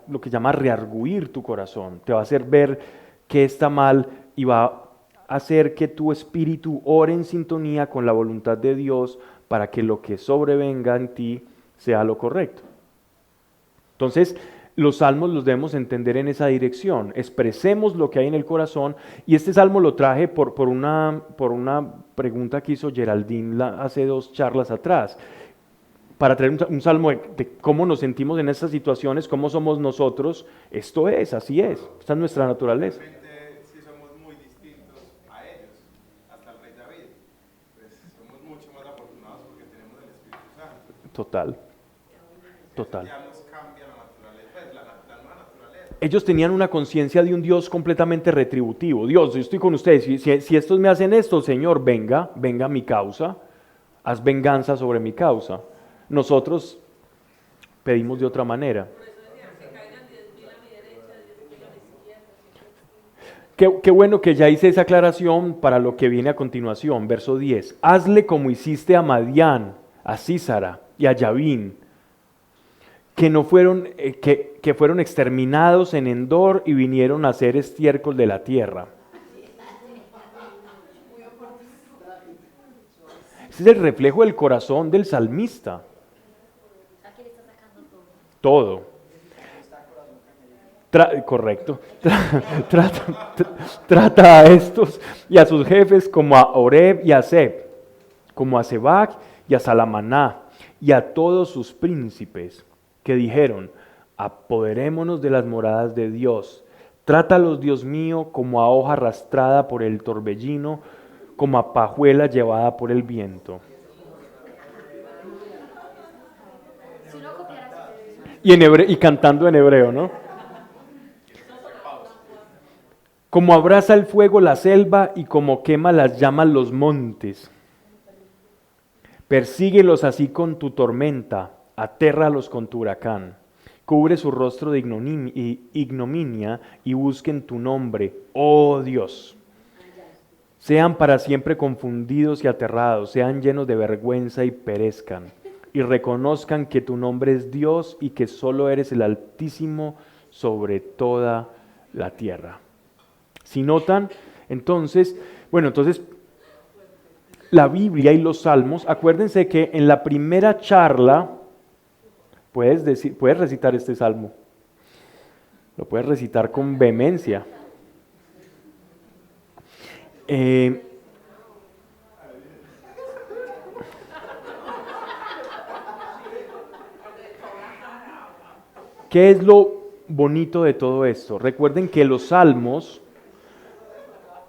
lo que llama rearguir tu corazón. Te va a hacer ver que está mal y va hacer que tu espíritu ore en sintonía con la voluntad de Dios para que lo que sobrevenga en ti sea lo correcto. Entonces, los salmos los debemos entender en esa dirección. Expresemos lo que hay en el corazón. Y este salmo lo traje por una pregunta que hizo Geraldine hace 2 charlas atrás. Para traer un salmo de cómo nos sentimos en estas situaciones, cómo somos nosotros. Esto es, así es. Esta es nuestra naturaleza. Realmente sí somos muy distintos a ellos, hasta el rey David. Pues somos mucho más afortunados porque tenemos el Espíritu Santo. Total. Total. Ya nos cambia la naturaleza, pues la nueva naturaleza. Ellos tenían una conciencia de un Dios completamente retributivo. Dios, yo estoy con ustedes. Si estos me hacen esto, Señor, venga mi causa. Haz venganza sobre mi causa. Nosotros pedimos de otra manera. Por eso decían que caigan 10.000 a mi derecha, 10.000 a mi izquierda. Qué bueno que ya hice esa aclaración para lo que viene a continuación. Verso 10. Hazle como hiciste a Madián, a Sísara y a Yavín, que fueron exterminados en Endor y vinieron a ser estiércol de la tierra. Ese es el reflejo del corazón del salmista. Todo. Correcto. Trata a estos y a sus jefes como a Oreb y a Zeb, como a Sebac y a Salamaná y a todos sus príncipes, que dijeron: apoderémonos de las moradas de Dios. Trátalos, Dios mío, como a hoja arrastrada por el torbellino, como a pajuela llevada por el viento. Y cantando en hebreo, ¿no? Como abraza el fuego la selva y como quema las llamas los montes. Persíguelos así con tu tormenta, atérralos con tu huracán. Cubre su rostro de ignominia y busquen tu nombre, oh Dios. Sean para siempre confundidos y aterrados, sean llenos de vergüenza y perezcan. Y reconozcan que tu nombre es Dios y que solo eres el Altísimo sobre toda la tierra. Si notan, entonces, la Biblia y los Salmos, acuérdense que en la primera charla, puedes recitar este Salmo, lo puedes recitar con vehemencia. ¿Qué es lo bonito de todo esto? Recuerden que los salmos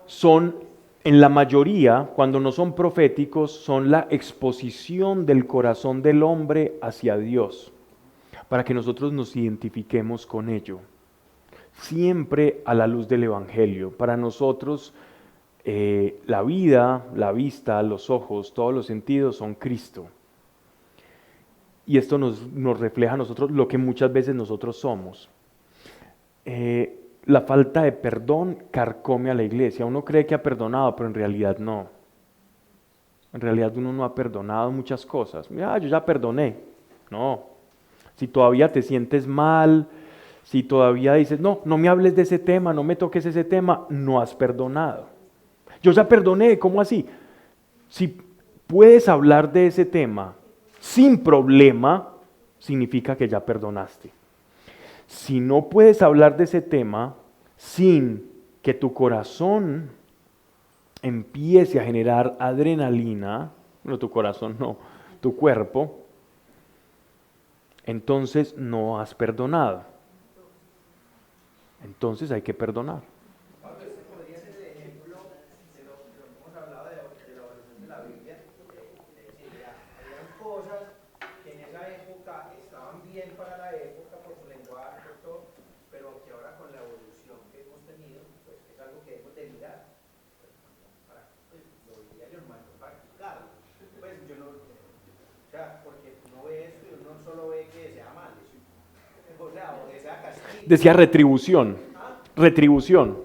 son, en la mayoría, cuando no son proféticos, son la exposición del corazón del hombre hacia Dios, para que nosotros nos identifiquemos con ello. Siempre a la luz del Evangelio. Para nosotros, la vida, la vista, los ojos, todos los sentidos son Cristo. Y esto nos refleja a nosotros lo que muchas veces nosotros somos. La falta de perdón carcome a la iglesia. Uno cree que ha perdonado, pero en realidad no. En realidad uno no ha perdonado muchas cosas. Mira, yo ya perdoné. No. Si todavía te sientes mal, si todavía dices, no me hables de ese tema, no me toques ese tema, no has perdonado. Yo ya perdoné, ¿cómo así? Si puedes hablar de ese tema sin problema, significa que ya perdonaste. Si no puedes hablar de ese tema sin que tu corazón empiece a generar adrenalina, no tu corazón, no, tu cuerpo, entonces no has perdonado. Entonces hay que perdonar. Pablo, este podría ser el ejemplo de lo que hemos hablado de la evolución de la Biblia. Es decir, habían cosas que en esa época estaban bien para la época por su lenguaje, por todo, pero que ahora con la evolución que hemos tenido, pues es algo que hemos de mirar. Para, lo diario hermano, practicarlo. Pues yo no, o sea, porque uno ve esto y uno solo ve que sea mal. O sea, o que sea castigo. Decía retribución. ¿Ah? Retribución.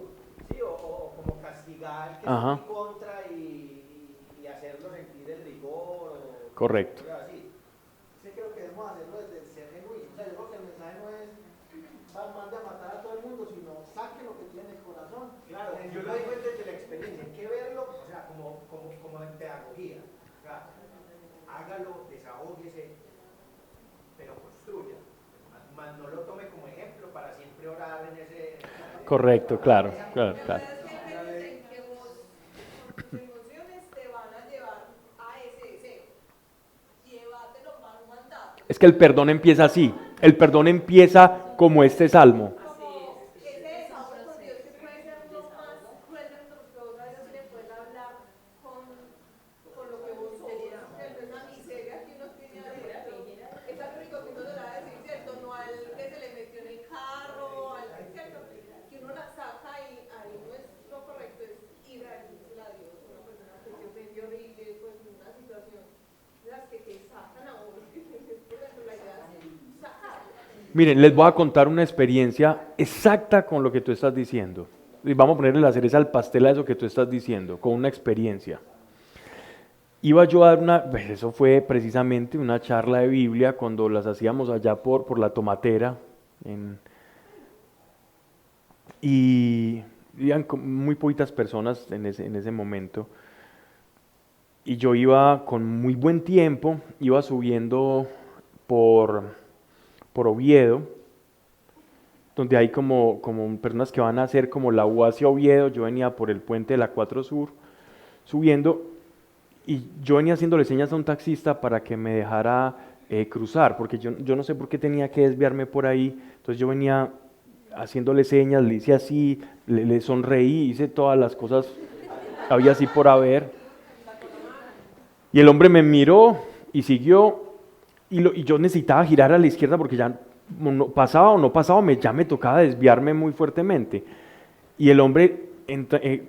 Sí, o como castigar que Ajá. esté en contra y hacerlo sentir el rigor. Correcto. O así. Sí, creo que debemos hacerlo desde el ser genuino. O sea, yo creo que el mensaje no es mande a matar a todo el mundo, sino saque lo que tiene en el corazón. Claro, yo lo digo desde la experiencia. ¿Qué como en pedagogía. O sea, hágalo, desahógese, pero construya. Más no lo tome como ejemplo para siempre orar en ese... Correcto, claro, claro, claro. Que vos, con tus emociones te van a llevar a ese deseo. Llévatelo para un mandato. Es que el perdón empieza así. El perdón empieza como este salmo. Como ese desahogo con Dios que puede ser lo más cruel de los que vos a veces le puedes hablar con lo que vos sos. ¿Cierto? Esa miseria que uno tiene adentro. Es algo rico que uno se la va a decir, ¿cierto? No al que se le metió en el carro, al ¿cierto? Que uno la saca y ahí no es lo correcto, es ir a decírsela a Dios. Una persona que te ofendió horrible, pues en una situación de las que te sacan a vos, que tienes por dentro la idea de sacarla. Miren, les voy a contar una experiencia exacta con lo que tú estás diciendo. Y vamos a ponerle la cereza al pastel a eso que tú estás diciendo, con una experiencia. Iba yo a dar pues eso fue precisamente una charla de Biblia cuando las hacíamos allá por la Tomatera. Y iban muy poquitas personas en ese momento. Y yo iba con muy buen tiempo, iba subiendo por Oviedo, donde hay como personas que van a hacer como la U hacia Oviedo. Yo venía por el puente de la 4 Sur, subiendo, y yo venía haciéndole señas a un taxista para que me dejara cruzar, porque yo no sé por qué tenía que desviarme por ahí. Entonces yo venía haciéndole señas, le hice así, le sonreí, hice todas las cosas, había así por haber. Y el hombre me miró y siguió. Y yo necesitaba girar a la izquierda porque ya pasaba o no pasaba, ya me tocaba desviarme muy fuertemente. Y el hombre,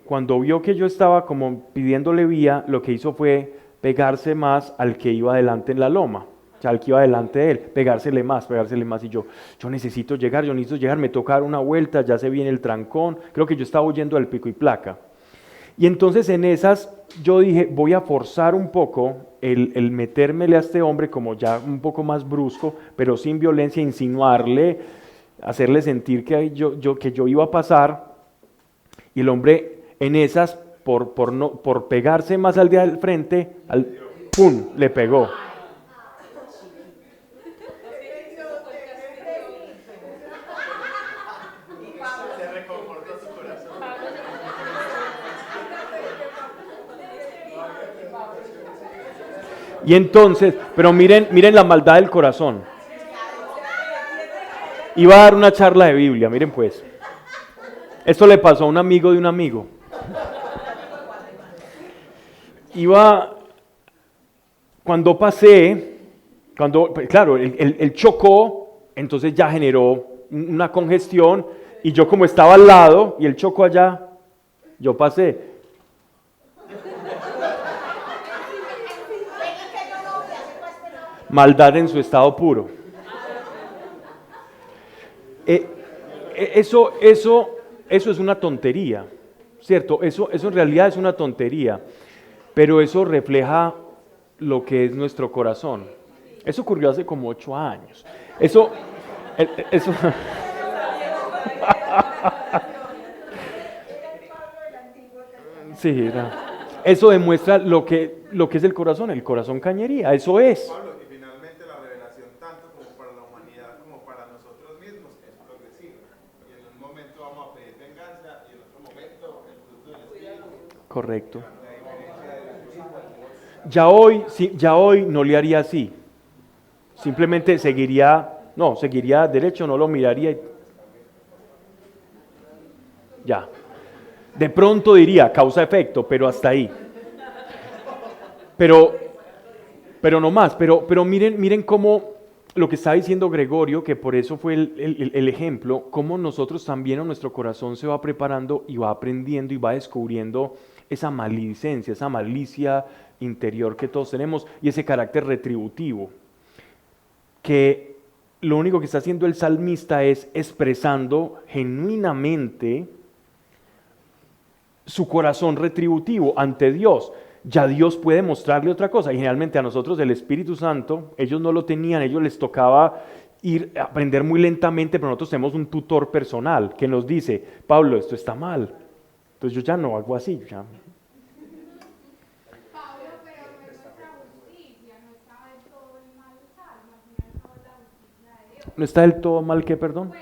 cuando vio que yo estaba como pidiéndole vía, lo que hizo fue pegarse más al que iba adelante en la loma. O sea, al que iba delante de él, pegársele más. Y yo necesito llegar, me toca dar una vuelta, ya se viene el trancón. Creo que yo estaba huyendo del pico y placa. Y entonces en esas yo dije, voy a forzar un poco el metérmele a este hombre como ya un poco más brusco, pero sin violencia, insinuarle, hacerle sentir que yo iba a pasar. Y el hombre en esas, por pegarse más al de al frente, ¡pum!, le pegó. Se reconfortó su corazón. Y entonces, pero miren la maldad del corazón. Iba a dar una charla de Biblia, miren pues. Esto le pasó a un amigo de un amigo. Cuando pasé, claro, él chocó, entonces ya generó una congestión, y yo como estaba al lado y él chocó allá, yo pasé. Maldad en su estado puro. Eso es una tontería, ¿cierto? Eso en realidad es una tontería, pero eso refleja lo que es nuestro corazón. Eso ocurrió hace como 8 años. Eso sí, eso demuestra lo que es el corazón cañería, eso es. Pablo, y finalmente la revelación, tanto como para la humanidad como para nosotros mismos, es progresiva. Y en un momento vamos a pedir venganza y en otro momento el fruto del Espíritu. Correcto. Ya hoy no le haría así. Simplemente seguiría derecho, no lo miraría y ya. De pronto diría causa-efecto, pero hasta ahí. Pero no más. Pero miren cómo lo que está diciendo Gregorio, que por eso fue el ejemplo, cómo nosotros también en nuestro corazón se va preparando y va aprendiendo y va descubriendo esa maledicencia, esa malicia interior que todos tenemos y ese carácter retributivo, que lo único que está haciendo el salmista es expresando genuinamente su corazón retributivo ante Dios. Ya Dios puede mostrarle otra cosa, y generalmente a nosotros el Espíritu Santo, ellos no lo tenían, ellos les tocaba ir a aprender muy lentamente, pero nosotros tenemos un tutor personal que nos dice, Pablo, esto está mal, entonces yo ya no hago así, No está del todo mal, ¿qué, perdón? Pues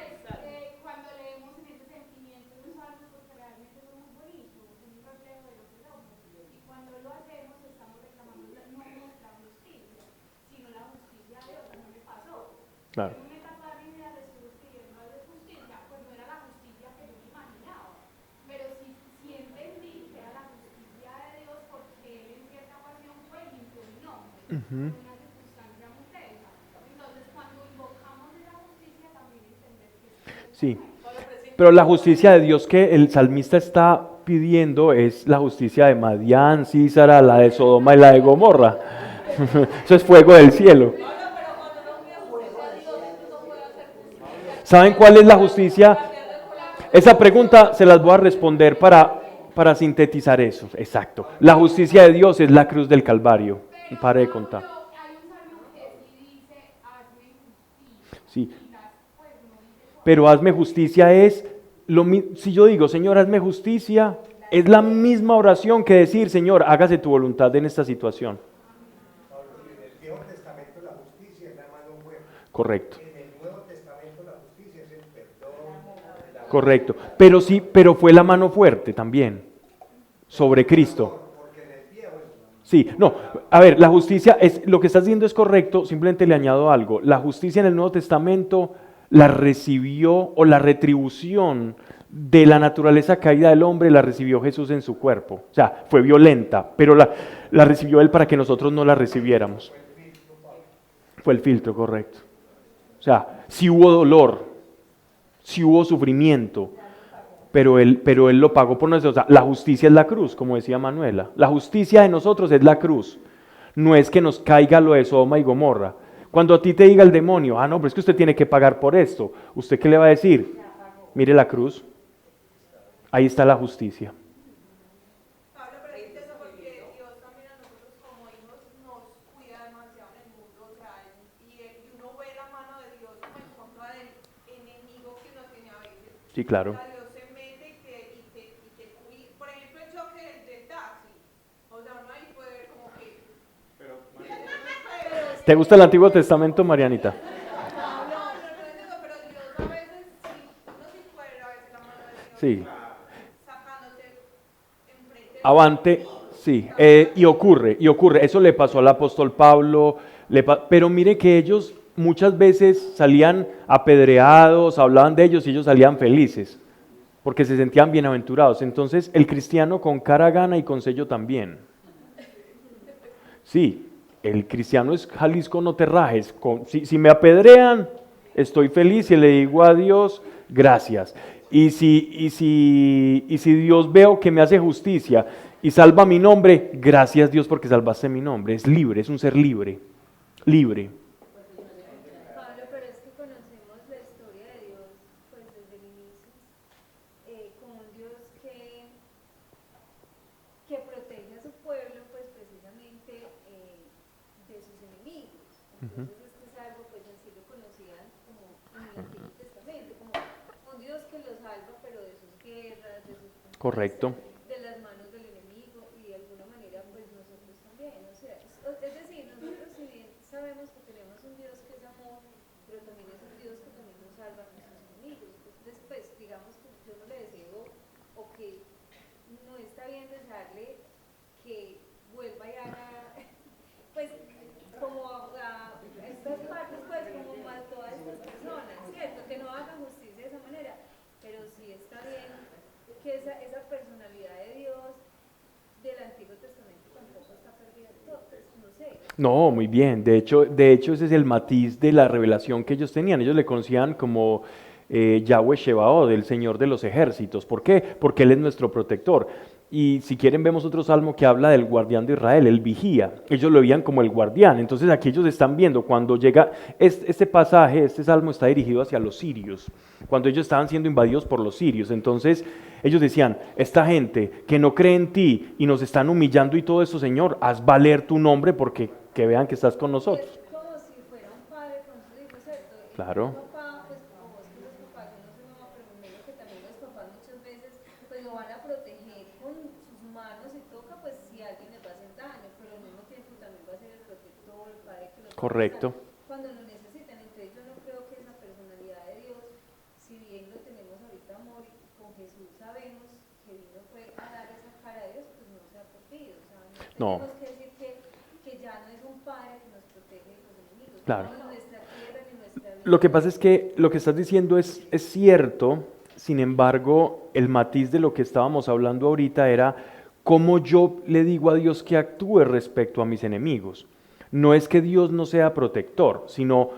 cuando leemos en ese sentimiento los salmos, porque realmente son muy bonitos, es un reflejo de lo que somos. Y cuando lo hacemos, estamos reclamando no nuestra justicia, sino la justicia de Dios. A mí me pasó. Claro. En una etapa de mi vida le estuve escribiendo algo de justicia, pues no era la justicia que yo me imaginaba. Pero sí entendí que era la justicia de Dios porque Él en cierta ocasión fue y limpió mi nombre. Ujú. Por una circunstancia muy tensa. Entonces, cuando invocamos esa justicia, también entender que es Sí. Pero la justicia de Dios que el salmista está pidiendo es la justicia de Madián, Císara, la de Sodoma y la de Gomorra. Eso es fuego del cielo. ¿Saben cuál es la justicia? Esa pregunta se las voy a responder para sintetizar eso. Exacto. La justicia de Dios es la cruz del Calvario. Y pare de contar. hay un salmo que sí dice, hazme justicia. Sí. Y las, pues no dice Pero hazme justicia es, si yo digo, Señor, hazme justicia, es la misma oración que decir, Señor, hágase tu voluntad en esta situación. En el Viejo Testamento la justicia es la mano muerta. Correcto, En el Nuevo Testamento la justicia es el perdón. correcto. Pero sí, pero fue la mano fuerte también, sobre Cristo. Porque en el Viejo es Sí, no, a ver, la justicia, lo que estás diciendo es correcto, simplemente le añado algo. La justicia en el Nuevo Testamento la recibió, o la retribución de la naturaleza caída del hombre la recibió Jesús en su cuerpo. O sea, fue violenta, pero la recibió Él para que nosotros no la recibiéramos. Fue el filtro, correcto. O sea, sí hubo dolor, sí hubo sufrimiento, pero él lo pagó por nosotros. O sea, la justicia es la cruz, como decía Manuela. La justicia de nosotros es la cruz. No es que nos caiga lo de Sodoma y Gomorra. Cuando a ti te diga el demonio, no, pero es que usted tiene que pagar por esto, ¿usted qué le va a decir? Mire la cruz. Ahí está la justicia. Pablo, pero dice eso porque Dios también a nosotros como hijos nos cuida demasiado en el mundo, o sea, y uno ve la mano de Dios como en contra del enemigo que uno tiene a veces. Sí, claro. O sea, Dios se mete y te cuida. Por ejemplo, el choque del taxi. O sea, uno ahí puede ver como que... ¿Te gusta el Antiguo Testamento, Marianita? No es eso, pero Dios a veces sí, uno sí puede ver a veces la mano de Dios Sí. sacándote enfrente de Avante, sí, y ocurre, eso le pasó al apóstol Pablo, pero mire que ellos muchas veces salían apedreados, hablaban de ellos y ellos salían felices, porque se sentían bienaventurados. Entonces el cristiano con cara gana y con sello también. Sí, el cristiano es Jalisco no te rajes, si me apedrean, estoy feliz y le digo a Dios, gracias. Y si Dios veo que me hace justicia y salva mi nombre, gracias Dios porque salvaste mi nombre. Es libre, es un ser libre, libre. Pablo, pero es que conocemos la historia de Dios pues desde el inicio, como un Dios que protege a su pueblo pues precisamente de sus enemigos. Entonces este es algo pues en sí lo conocían como en el Antiguo Testamento, como un Dios que los salva pero de sus guerras, de sus conquistas, Correcto. de las manos del enemigo y de alguna manera pues nosotros también, o sea, es decir, nosotros si bien sabemos que tenemos un Dios que es amor, pero también es un Dios que también nos salva a nuestros enemigos. Entonces, después, digamos que yo no le deseo, o que no está bien desearle que vuelva y haga, pues, como a estas partes, pues, como mató a estas personas, ¿cierto? Que no haga justicia de esa manera, pero sí está bien que esa personalidad de Dios del Antiguo Testamento tampoco está perdida del todo, pues, no sé. No, muy bien. De hecho ese es el matiz de la revelación que ellos tenían. Ellos le conocían como Yahweh Shebaot, el Señor de los ejércitos. ¿Por qué? Porque Él es nuestro protector. Y si quieren vemos otro salmo que habla del guardián de Israel, el vigía. Ellos lo veían como el guardián. Entonces aquí ellos están viendo cuando llega, este pasaje, este salmo está dirigido hacia los sirios, cuando ellos estaban siendo invadidos por los sirios. Entonces ellos decían, esta gente que no cree en ti y nos están humillando y todo eso, Señor, haz valer tu nombre porque que vean que estás con nosotros. Es como si fuera un padre con sus hijos, ¿cierto? Y Claro. un papá, pues como vos que los papás, yo no soy mamá, pero me imagino que también los papás muchas veces pues lo van a proteger con sus manos y toca, pues si alguien les va a hacer daño, pero al mismo tiempo también va a ser el protector, el padre que los va a Correcto. cuidar cuando lo necesitan. Entonces yo no creo que esa Jesús sabemos que vino fue a dar esa cara a Dios, pues no se ha perdido. O sea, No. no tenemos que decir que ya no es un padre que nos protege de los enemigos, Claro. ni nuestra tierra, ni nuestra vida. Lo que pasa es que lo que estás diciendo es cierto, sin embargo, el matiz de lo que estábamos hablando ahorita era cómo yo le digo a Dios que actúe respecto a mis enemigos. No es que Dios no sea protector, sino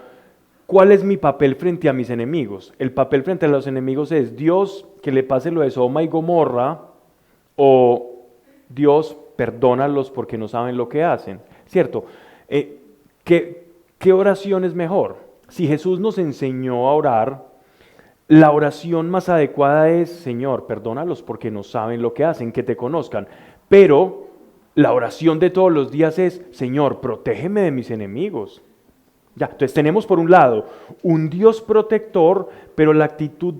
cuál es mi papel frente a mis enemigos. El papel frente a los enemigos es Dios que le pase lo de Sodoma y Gomorra, o Dios perdónalos porque no saben lo que hacen, ¿cierto? ¿Qué oración es mejor? Si Jesús nos enseñó a orar, la oración más adecuada es, Señor, perdónalos porque no saben lo que hacen, que te conozcan. Pero la oración de todos los días es, Señor, protégeme de mis enemigos. Ya, entonces tenemos por un lado un Dios protector, pero la actitud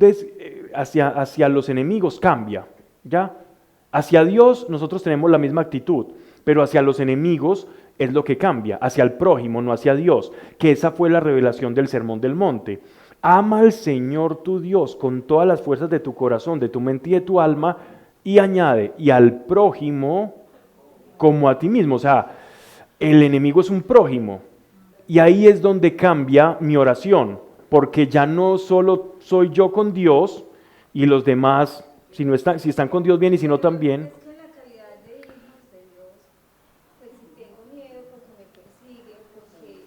hacia los enemigos cambia, ¿ya? Hacia Dios nosotros tenemos la misma actitud, pero hacia los enemigos es lo que cambia, hacia el prójimo, no hacia Dios, que esa fue la revelación del Sermón del Monte. Ama al Señor tu Dios con todas las fuerzas de tu corazón, de tu mente y de tu alma, y añade, y al prójimo como a ti mismo. O sea, el enemigo es un prójimo, y ahí es donde cambia mi oración, porque ya no solo soy yo con Dios, y los demás, si están con Dios bien y si no también. Es que en la calidad de hijos de Dios, pues si tengo miedo porque me persigue, porque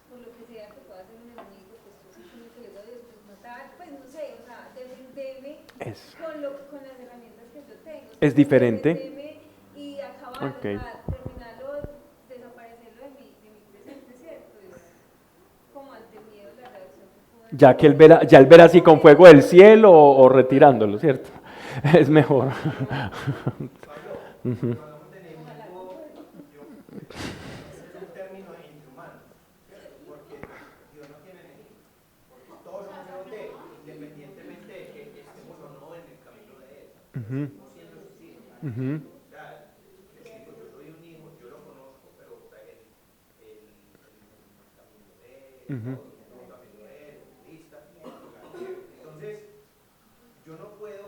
por lo que sea que pueda hacer un enemigo, pues yo simplemente le digo a Dios, pues matar, pues no sé, o sea, defenderme con las herramientas que yo tengo. Es diferente. Defenderme y acabar, Okay. o sea, terminarlo, desaparecerlo de mi presente, ¿cierto? Es como ante el miedo la reacción que puedo hacer. Ya que él verá si con fuego del cielo o retirándolo, ¿cierto? Es mejor. Ujú. Hablamos de enemigo, es un término inhumano, ¿cierto? Porque Dios no tiene enemigos, porque todos somos hijos de Él, independientemente de que estemos o no en el camino de Él, Ujú. seguimos siendo sus hijos. Ujú. O sea, les digo, yo soy un hijo, yo lo conozco, pero el camino de Él, Ujú. el camino de Él, budista, entonces, yo no puedo,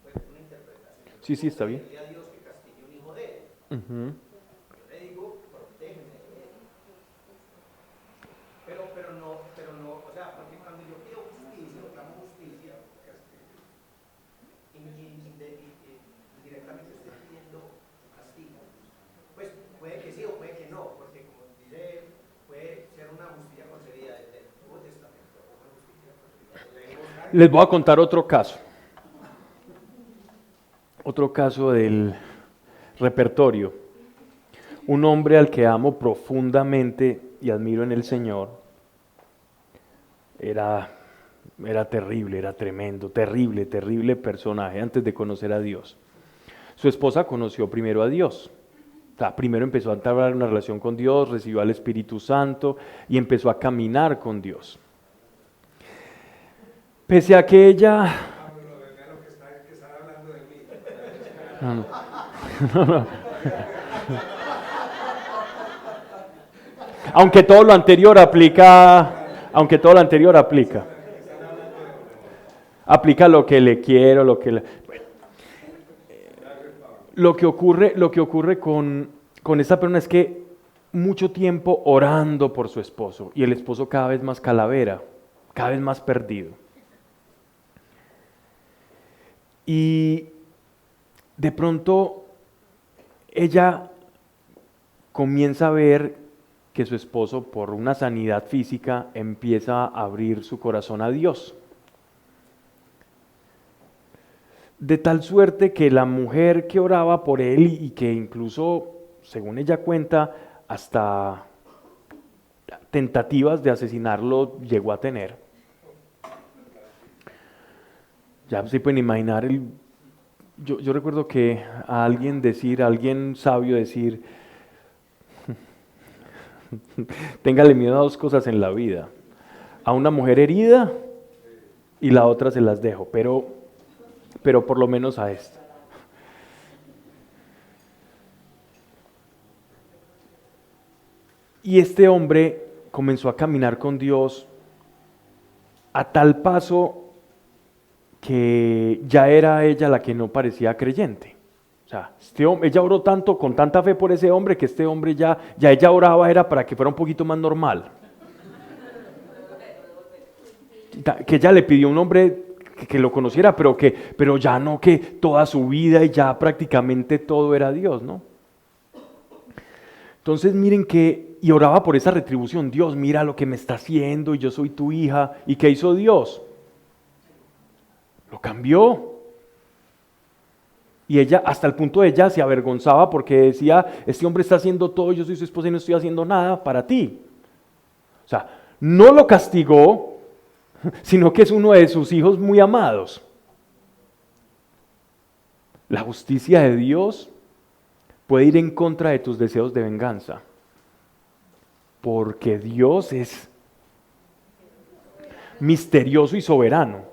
pues una interpretación. Sí, está bien. Pedirle a Dios que castigue un hijo de Él. Ujú. Yo le digo, protégeme de él. Pero no, o sea, porque cuando yo pido justicia, o clamo justicia, indirectamente estoy pidiendo castigo. Pues puede que sí o puede que no, porque como dice él, puede ser una justicia concedida desde el Nuevo Testamento, una justicia concedida. Les voy a contar otro caso. Otro caso del repertorio. Un hombre al que amo profundamente y admiro en el Señor. Era terrible, era tremendo, terrible personaje antes de conocer a Dios. Su esposa conoció primero a Dios. O sea, primero empezó a entablar una relación con Dios, recibió al Espíritu Santo y empezó a caminar con Dios. Pese a que ella... Vea lo que están hablando de mí. No. Aunque todo lo anterior aplica, aplica lo que le quiero, lo que le... Bueno. Lo que ocurre con esta persona es que mucho tiempo orando por su esposo y el esposo cada vez más calavera, cada vez más perdido. Y de pronto ella comienza a ver que su esposo, por una sanidad física, empieza a abrir su corazón a Dios. De tal suerte que la mujer que oraba por él y que incluso, según ella cuenta, hasta tentativas de asesinarlo llegó a tener. Ya se pueden imaginar, yo recuerdo que a alguien sabio decir, téngale miedo a dos cosas en la vida, a una mujer herida y la otra se las dejo, pero por lo menos a esta. Y este hombre comenzó a caminar con Dios a tal paso que ya era ella la que no parecía creyente. O sea, ella oró tanto, con tanta fe por ese hombre, que este hombre ya ella oraba era para que fuera un poquito más normal. Que ella le pidió a un hombre que lo conociera, pero ya no que toda su vida y ya prácticamente todo era Dios, ¿no? Entonces miren y oraba por esa retribución. Dios, mira lo que me está haciendo y yo soy tu hija. ¿Y qué hizo Dios? Lo cambió. Y ella, hasta el punto de ella se avergonzaba porque decía, este hombre está haciendo todo, yo soy su esposa y no estoy haciendo nada para ti. O sea, no lo castigó, sino que es uno de sus hijos muy amados. La justicia de Dios puede ir en contra de tus deseos de venganza, porque Dios es misterioso y soberano.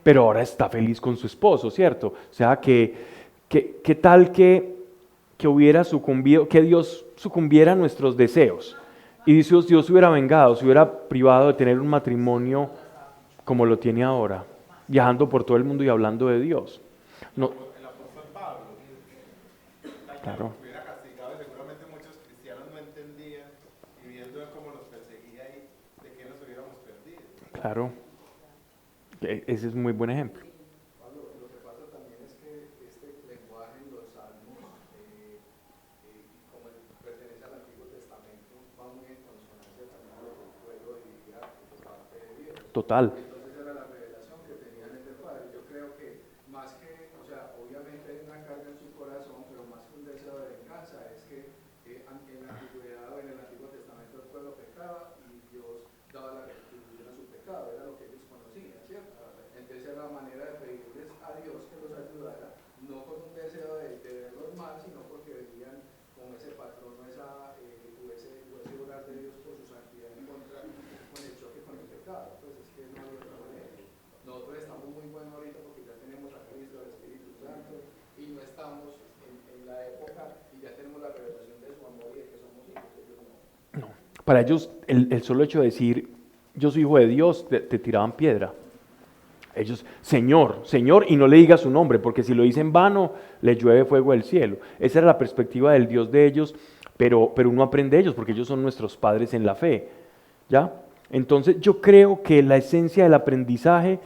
Pero ahora está feliz con su esposo, ¿cierto? O sea, ¿qué tal que hubiera sucumbido, que Dios sucumbiera a nuestros deseos? Y Dios se hubiera vengado, se hubiera privado de tener un matrimonio como lo tiene ahora, viajando por todo el mundo y hablando de Dios. No. El apóstol Pablo, Claro. que hubiera castigado, y seguramente muchos cristianos no entendían, y viendo cómo nos perseguía y de qué nos hubiéramos perdido. Claro. Ese es un muy buen ejemplo. Pablo, lo que pasa también es que este lenguaje en los salmos, como pertenece al Antiguo Testamento, va muy en consonancia también a lo que el pueblo vivía por parte de Dios. Total. Entonces era la revelación que tenían ese padre. Yo creo que más que, o sea, obviamente hay una carga en su corazón, pero más que un deseo de venganza, es que en la antigüedad o en el Antiguo Testamento el pueblo pecaba y Dios daba la retribución a su pecado, era lo que ellos conocían, ¿cierto? Entonces era la manera de pedirles a Dios que los ayudara, no con un deseo de verlos mal, sino porque venían con ese patrón o ese orar de Dios por su santidad en contra con el choque con el pecado. Pues es que no hay otra manera. Nosotros estamos muy buenos ahorita porque ya tenemos a Cristo, al Espíritu Santo, y no estamos en la época y ya tenemos la revelación de su amor y de que somos hijos. Ellos no. Para ellos, el solo hecho de decir, yo soy hijo de Dios, te tiraban piedra. Ellos, Señor, Señor, y no le diga su nombre, porque si lo dice en vano, le llueve fuego del cielo. Esa era la perspectiva del Dios de ellos, pero uno aprende de ellos, porque ellos son nuestros padres en la fe, ¿ya? Entonces yo creo que la esencia del aprendizaje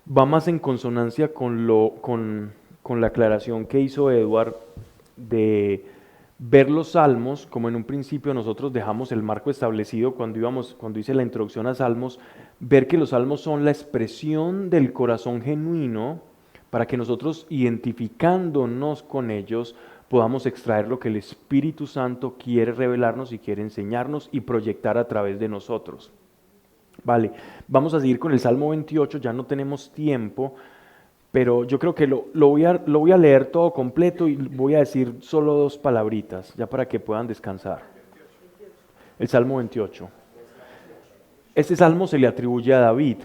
va más en consonancia con la aclaración que hizo Edward de ver los salmos, como en un principio nosotros dejamos el marco establecido cuando hice la introducción a salmos, ver que los salmos son la expresión del corazón genuino para que nosotros, identificándonos con ellos, podamos extraer lo que el Espíritu Santo quiere revelarnos y quiere enseñarnos y proyectar a través de nosotros. Vale, vamos a seguir con el Salmo 28, ya no tenemos tiempo, pero yo creo que lo voy a leer todo completo y voy a decir solo 2 palabritas, ya para que puedan descansar. El Salmo 28. Este salmo se le atribuye a David.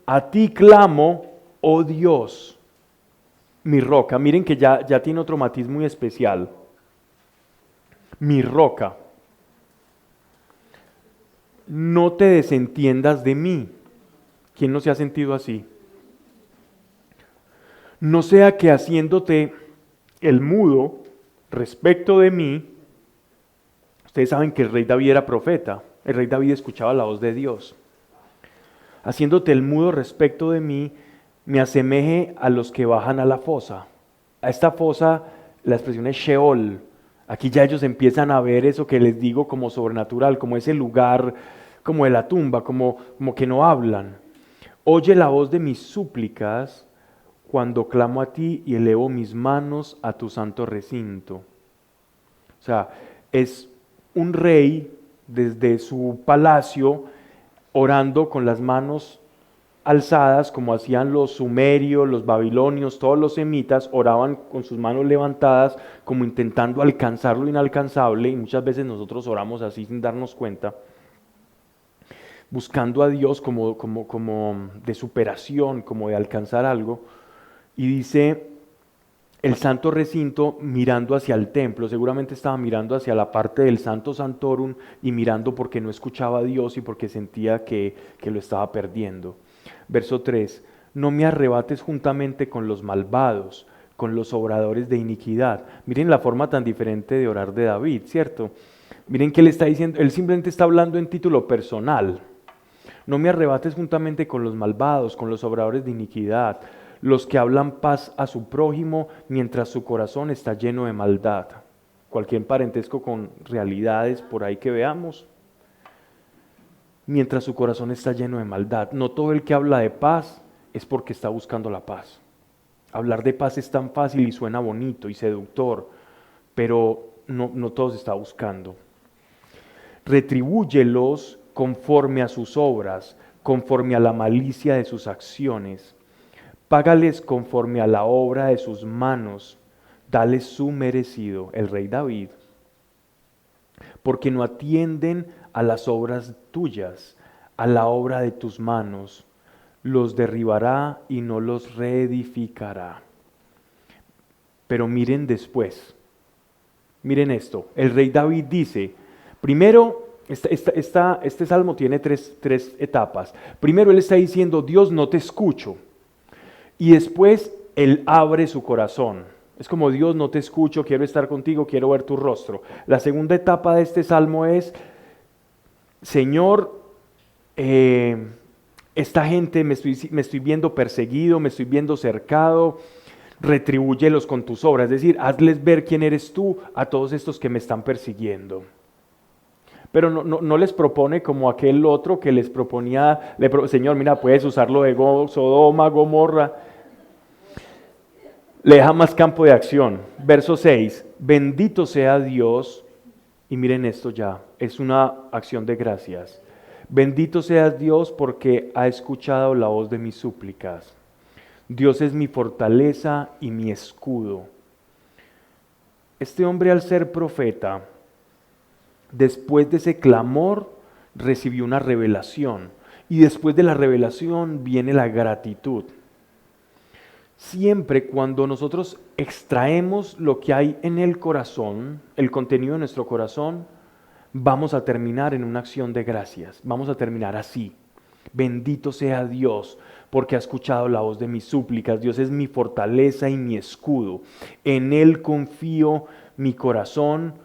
A ti clamo, oh Dios, mi roca. Miren que ya tiene otro matiz muy especial. Mi roca. No te desentiendas de mí. ¿Quién no se ha sentido así? No sea que haciéndote el mudo respecto de mí, ustedes saben que el rey David era profeta, el rey David escuchaba la voz de Dios. Haciéndote el mudo respecto de mí, me asemeje a los que bajan a la fosa. A esta fosa, la expresión es Sheol. Aquí ya ellos empiezan a ver eso que les digo como sobrenatural, como ese lugar, como de la tumba, como que no hablan. Oye la voz de mis súplicas cuando clamo a ti y elevo mis manos a tu santo recinto. O sea, es un rey desde su palacio orando con las manos alzadas, como hacían los sumerios, los babilonios, todos los semitas, oraban con sus manos levantadas, como intentando alcanzar lo inalcanzable, y muchas veces nosotros oramos así sin darnos cuenta, buscando a Dios como de superación, como de alcanzar algo. Y dice, el santo recinto mirando hacia el templo, seguramente estaba mirando hacia la parte del Santo Santorum y mirando porque no escuchaba a Dios y porque sentía que lo estaba perdiendo. Verso 3, no me arrebates juntamente con los malvados, con los obradores de iniquidad. Miren la forma tan diferente de orar de David, ¿cierto? Miren que él está diciendo, él simplemente está hablando en título personal. No me arrebates juntamente con los malvados, con los obradores de iniquidad, los que hablan paz a su prójimo mientras su corazón está lleno de maldad. Cualquier parentesco con realidades por ahí que veamos. Mientras su corazón está lleno de maldad. No todo el que habla de paz es porque está buscando la paz. Hablar de paz es tan fácil y suena bonito y seductor, pero no todos está buscando. Retribúyelos conforme a sus obras, conforme a la malicia de sus acciones. Págales conforme a la obra de sus manos, dales su merecido, el rey David, porque no atienden a las obras tuyas, a la obra de tus manos, los derribará y no los reedificará. Pero miren después, miren esto, el rey David dice, primero, este salmo tiene tres etapas. Primero él está diciendo, Dios, no te escucho. Y después él abre su corazón. Es como, Dios, no te escucho, quiero estar contigo, quiero ver tu rostro. La segunda etapa de este salmo es, Señor, esta gente me estoy viendo perseguido, me estoy viendo cercado, retribúyelos con tus obras. Es decir, hazles ver quién eres tú a todos estos que me están persiguiendo. Pero no les propone como aquel otro que les proponía, Señor, mira, puedes usarlo de Sodoma, Gomorra. Le deja más campo de acción. Verso 6, bendito sea Dios, y miren esto ya, es una acción de gracias. Bendito seas Dios porque ha escuchado la voz de mis súplicas. Dios es mi fortaleza y mi escudo. Este hombre, al ser profeta, después de ese clamor, recibió una revelación. Y después de la revelación viene la gratitud. Siempre cuando nosotros extraemos lo que hay en el corazón, el contenido de nuestro corazón, vamos a terminar en una acción de gracias. Vamos a terminar así. Bendito sea Dios, porque ha escuchado la voz de mis súplicas. Dios es mi fortaleza y mi escudo. En Él confío mi corazón.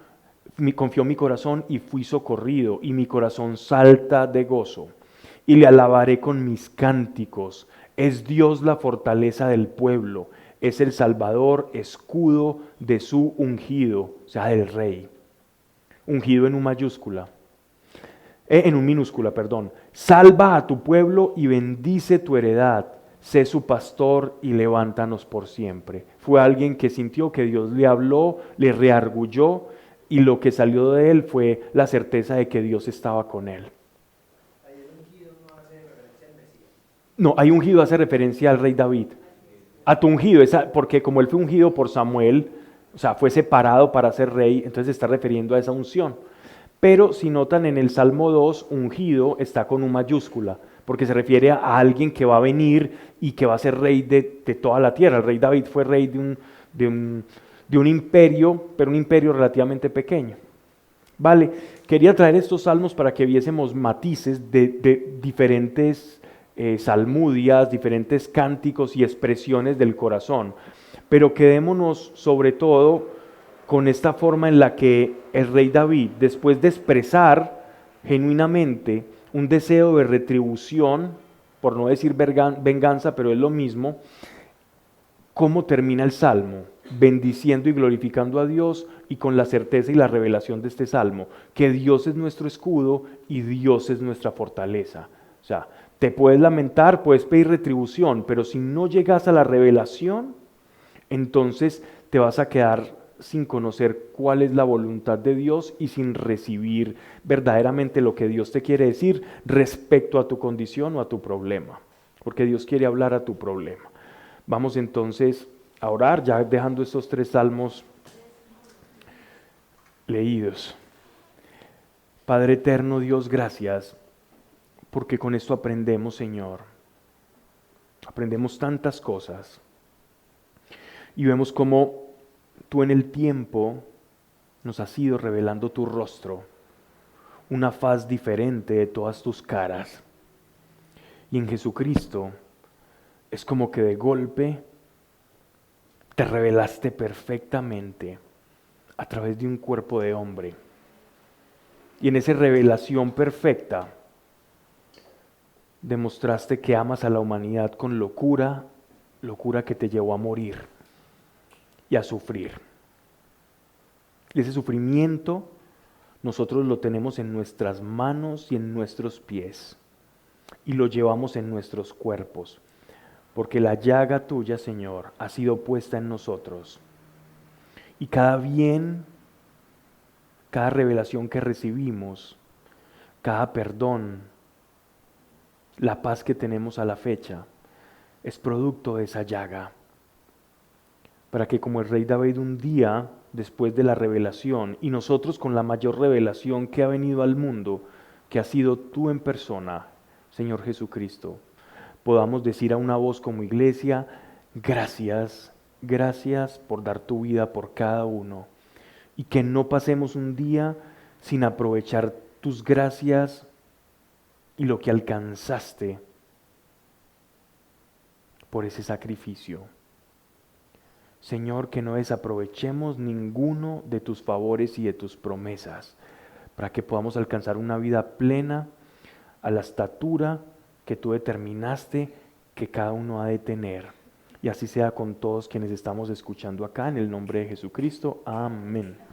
Confió mi corazón y fui socorrido, y mi corazón salta de gozo. Y le alabaré con mis cánticos. Es Dios la fortaleza del pueblo, es el Salvador, escudo de su ungido, o sea, del rey. Ungido en minúscula, perdón. Salva a tu pueblo y bendice tu heredad. Sé su pastor y levántanos por siempre. Fue alguien que sintió que Dios le habló, le reargulló, y lo que salió de él fue la certeza de que Dios estaba con él. Ahí el ungido no hace referencia al Mesías. No, hay ungido hace referencia al rey David. A tu ungido, porque como él fue ungido por Samuel, o sea, fue separado para ser rey, entonces se está refiriendo a esa unción. Pero si notan en el Salmo 2, ungido está con un mayúscula, porque se refiere a alguien que va a venir y que va a ser rey de toda la tierra. El rey David fue rey de un imperio, pero un imperio relativamente pequeño. Vale, quería traer estos salmos para que viésemos matices de diferentes salmodias, diferentes cánticos y expresiones del corazón. Pero quedémonos sobre todo con esta forma en la que el rey David, después de expresar genuinamente un deseo de retribución, por no decir venganza, pero es lo mismo, ¿cómo termina el salmo? Bendiciendo y glorificando a Dios, y con la certeza y la revelación de este salmo, que Dios es nuestro escudo y Dios es nuestra fortaleza. O sea, te puedes lamentar, puedes pedir retribución, pero si no llegas a la revelación, entonces te vas a quedar sin conocer cuál es la voluntad de Dios y sin recibir verdaderamente lo que Dios te quiere decir respecto a tu condición o a tu problema, porque Dios quiere hablar a tu problema. Vamos entonces a orar, ya dejando estos 3 salmos leídos. Padre eterno, Dios, gracias, porque con esto aprendemos, Señor. Aprendemos tantas cosas. Y vemos cómo tú en el tiempo nos has ido revelando tu rostro, una faz diferente de todas tus caras. Y en Jesucristo es como que de golpe te revelaste perfectamente a través de un cuerpo de hombre. Y en esa revelación perfecta demostraste que amas a la humanidad con locura, locura que te llevó a morir y a sufrir. Y ese sufrimiento nosotros lo tenemos en nuestras manos y en nuestros pies y lo llevamos en nuestros cuerpos, porque la llaga tuya, Señor, ha sido puesta en nosotros. Y cada bien, cada revelación que recibimos, cada perdón, la paz que tenemos a la fecha, es producto de esa llaga. Para que como el rey David un día, después de la revelación, y nosotros con la mayor revelación que ha venido al mundo, que ha sido tú en persona, Señor Jesucristo, podamos decir a una voz como iglesia, gracias, gracias por dar tu vida por cada uno. Y que no pasemos un día sin aprovechar tus gracias y lo que alcanzaste por ese sacrificio. Señor, que no desaprovechemos ninguno de tus favores y de tus promesas, para que podamos alcanzar una vida plena a la estatura que tú determinaste que cada uno ha de tener. Y así sea con todos quienes estamos escuchando acá, en el nombre de Jesucristo. Amén.